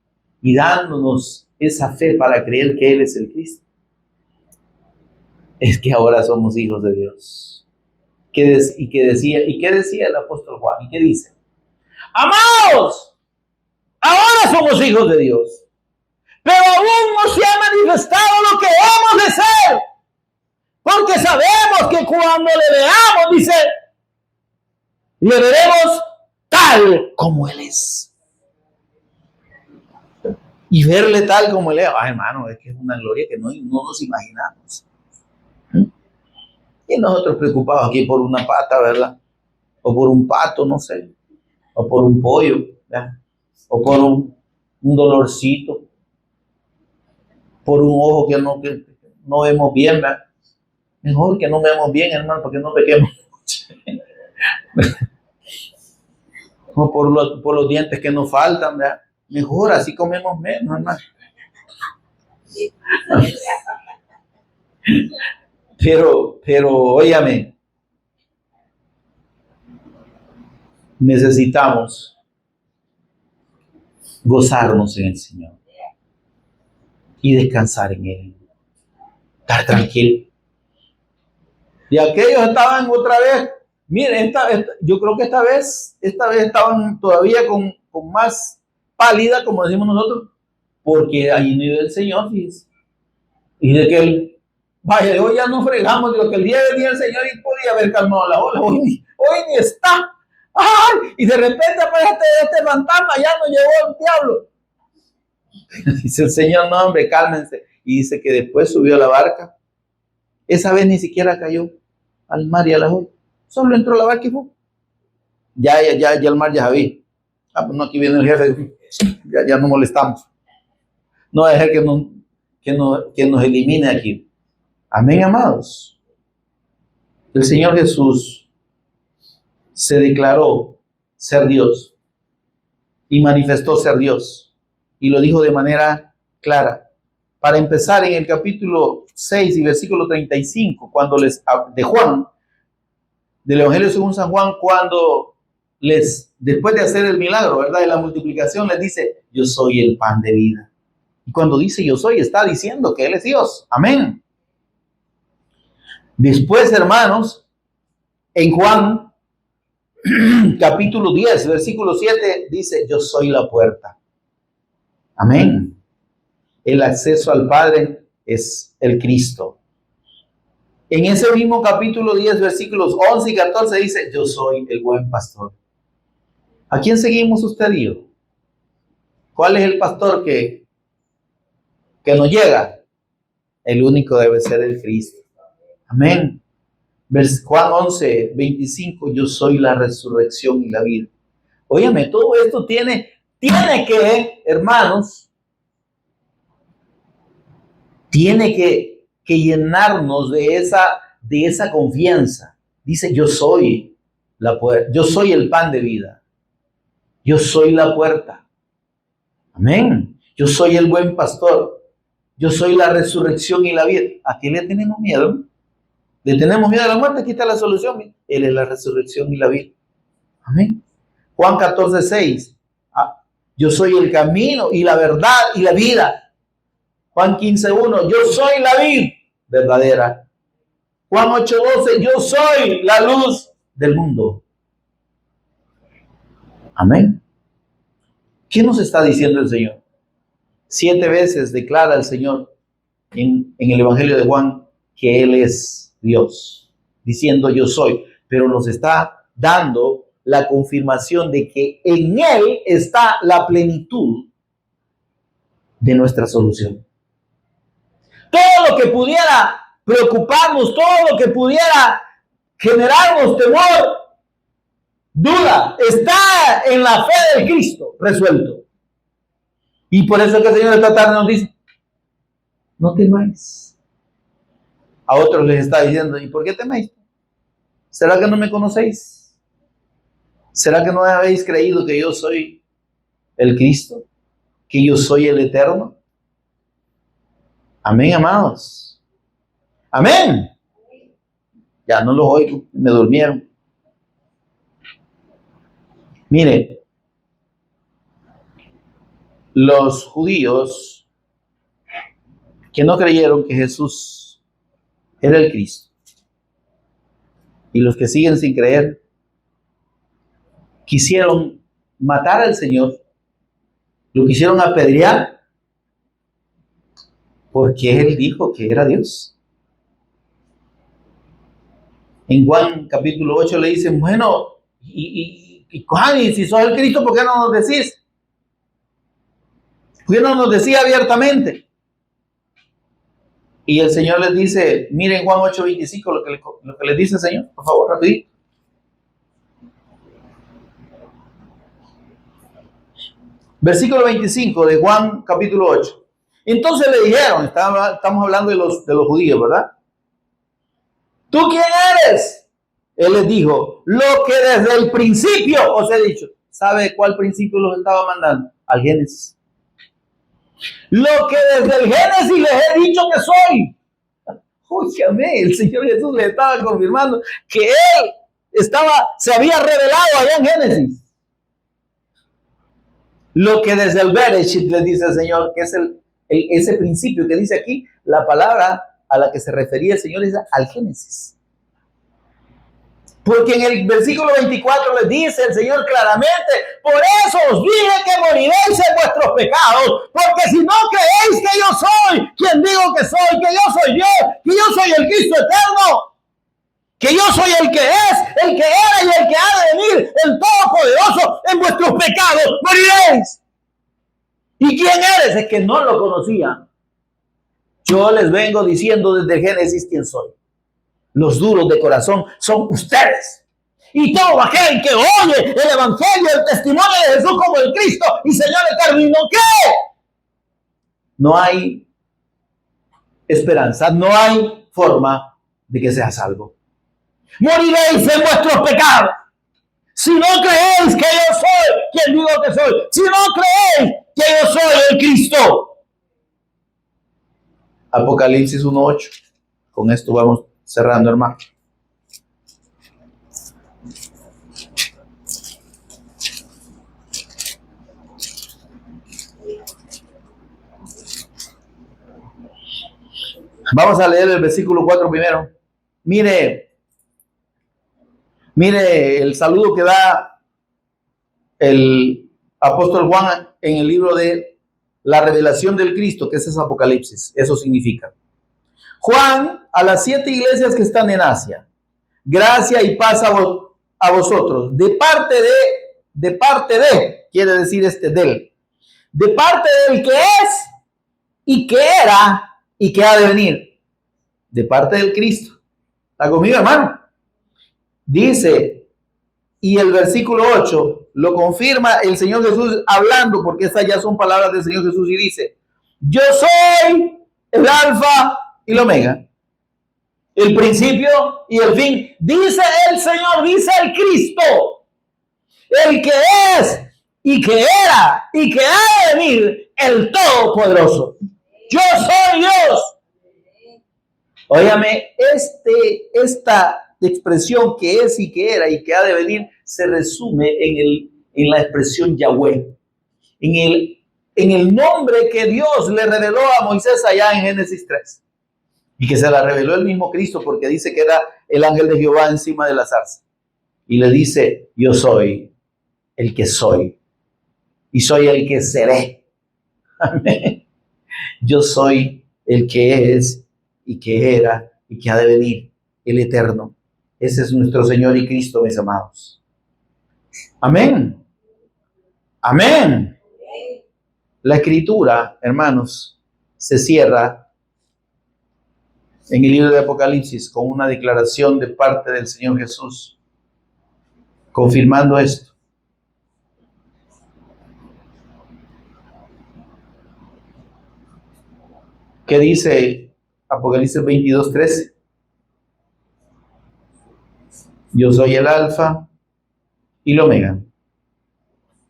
y dándonos esa fe para creer que Él es el Cristo, es que ahora somos hijos de Dios. ¿Qué decía el apóstol Juan? ¿Y qué dice? Amados, ahora somos hijos de Dios, pero aún no se ha manifestado lo que hemos de ser, porque sabemos que cuando le veamos, dice, le veremos tal como Él es. Y verle tal como Él es, hermano, es que es una gloria que no nos imaginamos. Y nosotros preocupados aquí por una pata, ¿verdad? O por un pato, no sé. O por un pollo, ¿verdad? O por un dolorcito. Por un ojo que no vemos bien, ¿verdad? Mejor que no veamos bien, hermano, porque no pequemos. O por los dientes que nos faltan, ¿verdad? Mejor, así comemos menos, hermano. Pero, óyame, necesitamos gozarnos en el Señor y descansar en Él, estar tranquilo. Y aquellos estaban otra vez, miren, yo creo que esta vez estaban todavía con más pálida, como decimos nosotros, porque allí no iba el Señor, fíjense. Y de que él, vaya, hoy ya no fregamos, digo que el día venía el Señor y podía haber calmado la ola, hoy ni está. ¡Ay! Y de repente aparece este fantasma, ya no llegó el diablo. Dice el Señor, no hombre, cálmense. Y dice que después subió a la barca. Esa vez ni siquiera cayó al mar y a la ola. Solo entró a la barca y fue. Ya el mar ya sabía. Pues no, aquí viene el jefe. Ya no molestamos. No va a dejar que nos elimine aquí. Amén, amados. El Señor Jesús se declaró ser Dios y manifestó ser Dios y lo dijo de manera clara. Para empezar, en el capítulo 6 y versículo 35, de Juan, del Evangelio según San Juan, cuando les después de hacer el milagro, ¿verdad? De la multiplicación, les dice, yo soy el pan de vida. Y cuando dice yo soy, está diciendo que Él es Dios. Amén. Después, hermanos, en Juan capítulo 10, versículo 7, dice, yo soy la puerta. Amén. El acceso al Padre es el Cristo. En ese mismo capítulo 10, versículos 11 y 14 dice, yo soy el buen pastor. ¿A quién seguimos usted y yo? ¿Cuál es el pastor que nos llega? El único debe ser el Cristo. Amén. Juan 11, 25, yo soy la resurrección y la vida. Óyeme, todo esto tiene que, hermanos, tiene que llenarnos de esa confianza. Dice, yo soy la puerta, yo soy el pan de vida. Yo soy la puerta. Amén. Yo soy el buen pastor. Yo soy la resurrección y la vida. ¿A quién le tenemos miedo? ¿Le tenemos miedo a la muerte? Aquí está la solución. Él es la resurrección y la vida. Amén. Juan 14, 6. Yo soy el camino y la verdad y la vida. Juan 15, 1. Yo soy la vid verdadera. Juan 8, 12. Yo soy la luz del mundo. Amén. ¿Qué nos está diciendo el Señor? 7 veces declara el Señor en el Evangelio de Juan que Él es Dios, diciendo yo soy, pero nos está dando la confirmación de que en Él está la plenitud de nuestra solución. Todo lo que pudiera preocuparnos, todo lo que pudiera generarnos temor, duda, está en la fe del Cristo resuelto. Y por eso que el Señor esta tarde nos dice, no temáis. A otros les está diciendo, ¿y por qué teméis? ¿Será que no me conocéis? ¿Será que no habéis creído que yo soy el Cristo? ¿Que yo soy el Eterno? Amén, amados. Amén. Ya no los oigo, me durmieron. Mire, los judíos que no creyeron que Jesús era el Cristo y los que siguen sin creer quisieron matar al Señor, lo quisieron apedrear porque Él dijo que era Dios. En Juan capítulo 8 le dicen, bueno, y Juan, y si sos el Cristo, ¿por qué no nos decís? ¿Por qué no nos decía abiertamente? Y el Señor les dice, miren Juan 8:25, lo que les dice el Señor, por favor, rapidito. Versículo 25 de Juan capítulo 8. Entonces le dijeron, estamos hablando de los judíos, ¿verdad? ¿Tú quién eres? Él les dijo, lo que desde el principio os he dicho. ¿Sabe cuál principio los estaba mandando? Al Génesis. Lo que desde el Génesis les he dicho que soy. Óyame, el Señor Jesús le estaba confirmando que Él se había revelado allá en Génesis. Lo que desde el Bereshit les dice el Señor, que es ese principio que dice aquí, la palabra a la que se refería el Señor es al Génesis. Porque en el versículo 24 les dice el Señor claramente, por eso os dije que moriréis en vuestros pecados, porque si no creéis que yo soy quien digo que soy, que yo soy Dios, que yo soy el Cristo eterno, que yo soy el que es, el que era y el que ha de venir, el Todopoderoso, en vuestros pecados moriréis. ¿Y quién eres? Es que no lo conocía. Yo les vengo diciendo desde el Génesis quién soy. Los duros de corazón son ustedes. Y todo aquel que oye el evangelio, el testimonio de Jesús como el Cristo y Señor eterno, ¿y no qué? No hay esperanza, no hay forma de que sea salvo. Moriréis en vuestros pecados. Si no creéis que yo soy quien digo que soy, si no creéis que yo soy el Cristo. Apocalipsis 1:8. Con esto vamos cerrando, hermano. Vamos a leer el versículo 4 primero. Mire el saludo que da el apóstol Juan en el libro de la revelación del Cristo, que es Apocalipsis. Eso significa. Juan, a las 7 iglesias que están en Asia, gracia y paz a vosotros, de parte de, quiere decir del, de parte del que es y que era y que ha de venir, de parte del Cristo. ¿Está conmigo, hermano? Dice, y el versículo 8 lo confirma el Señor Jesús hablando, porque esas ya son palabras del Señor Jesús, y dice, yo soy el alfa y el omega, el principio y el fin. Dice el Señor, dice el Cristo, el que es y que era y que ha de venir, el Todopoderoso. Yo soy Dios. Óigame, esta expresión que es y que era y que ha de venir se resume en la expresión Yahweh, en el nombre que Dios le reveló a Moisés allá en Génesis 3. Y que se la reveló el mismo Cristo, porque dice que era el ángel de Jehová encima de la zarza. Y le dice, yo soy el que soy. Y soy el que seré. Amén. Yo soy el que es y que era y que ha de venir, el eterno. Ese es nuestro Señor y Cristo, mis amados. Amén. Amén. La escritura, hermanos, se cierra en el libro de Apocalipsis con una declaración de parte del Señor Jesús, confirmando esto. ¿Qué dice Apocalipsis 22:13? Yo soy el alfa y el omega,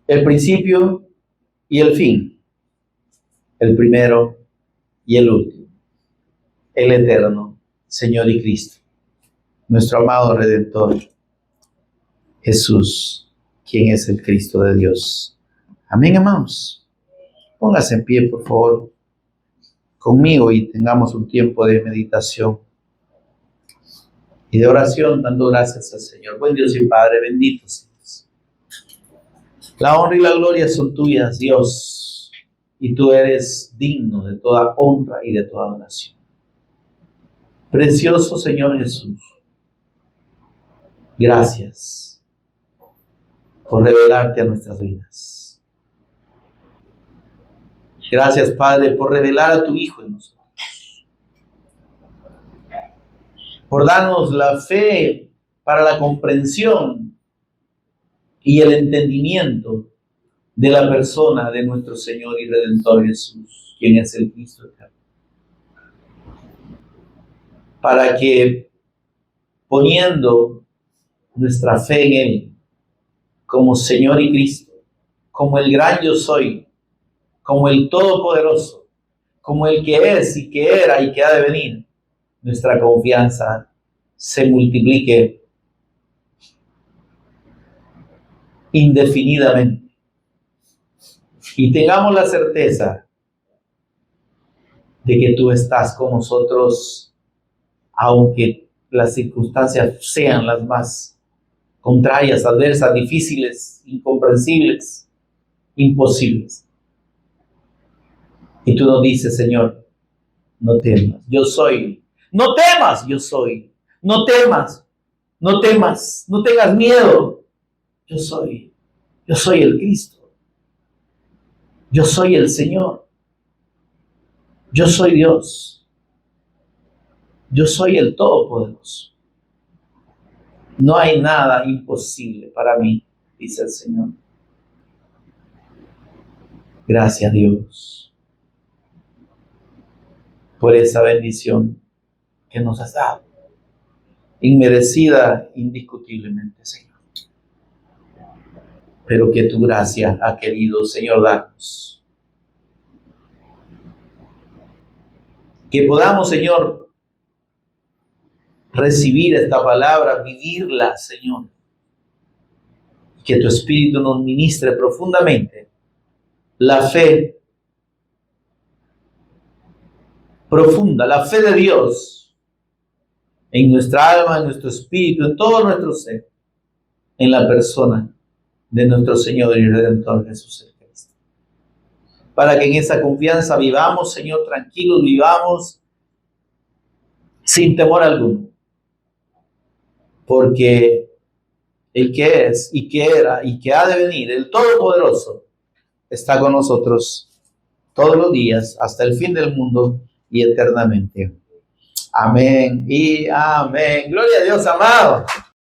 el principio y el fin, el primero y el último, el eterno Señor y Cristo, nuestro amado Redentor, Jesús, quien es el Cristo de Dios. Amén, hermanos. Póngase en pie, por favor, conmigo, y tengamos un tiempo de meditación y de oración, dando gracias al Señor. Buen Dios y Padre, bendito seas. La honra y la gloria son tuyas, Dios, y tú eres digno de toda honra y de toda adoración. Precioso Señor Jesús, gracias por revelarte a nuestras vidas. Gracias, Padre, por revelar a tu Hijo en nosotros, por darnos la fe para la comprensión y el entendimiento de la persona de nuestro Señor y Redentor Jesús, quien es el Cristo eterno. Para que, poniendo nuestra fe en Él como Señor y Cristo, como el gran yo soy, como el Todopoderoso, como el que es y que era y que ha de venir, nuestra confianza se multiplique indefinidamente. Y tengamos la certeza de que tú estás con nosotros, aunque las circunstancias sean las más contrarias, adversas, difíciles, incomprensibles, imposibles. Y tú nos dices, Señor, no temas, yo soy. No temas, yo soy. No temas, no temas, no tengas miedo. Yo soy el Cristo. Yo soy el Señor. Yo soy Dios. Yo soy el Todopoderoso. No hay nada imposible para mí, dice el Señor. Gracias, Dios, por esa bendición que nos has dado, inmerecida indiscutiblemente, Señor, pero que tu gracia ha querido, Señor, darnos. Que podamos, Señor, recibir esta palabra, vivirla, Señor. Que tu Espíritu nos ministre profundamente la fe profunda, la fe de Dios en nuestra alma, en nuestro espíritu, en todo nuestro ser, en la persona de nuestro Señor y Redentor Jesús el Cristo. Para que en esa confianza vivamos, Señor, tranquilos, vivamos sin temor alguno. Porque el que es y que era y que ha de venir, el Todopoderoso, está con nosotros todos los días hasta el fin del mundo y eternamente. Amén y amén. Gloria a Dios, amado.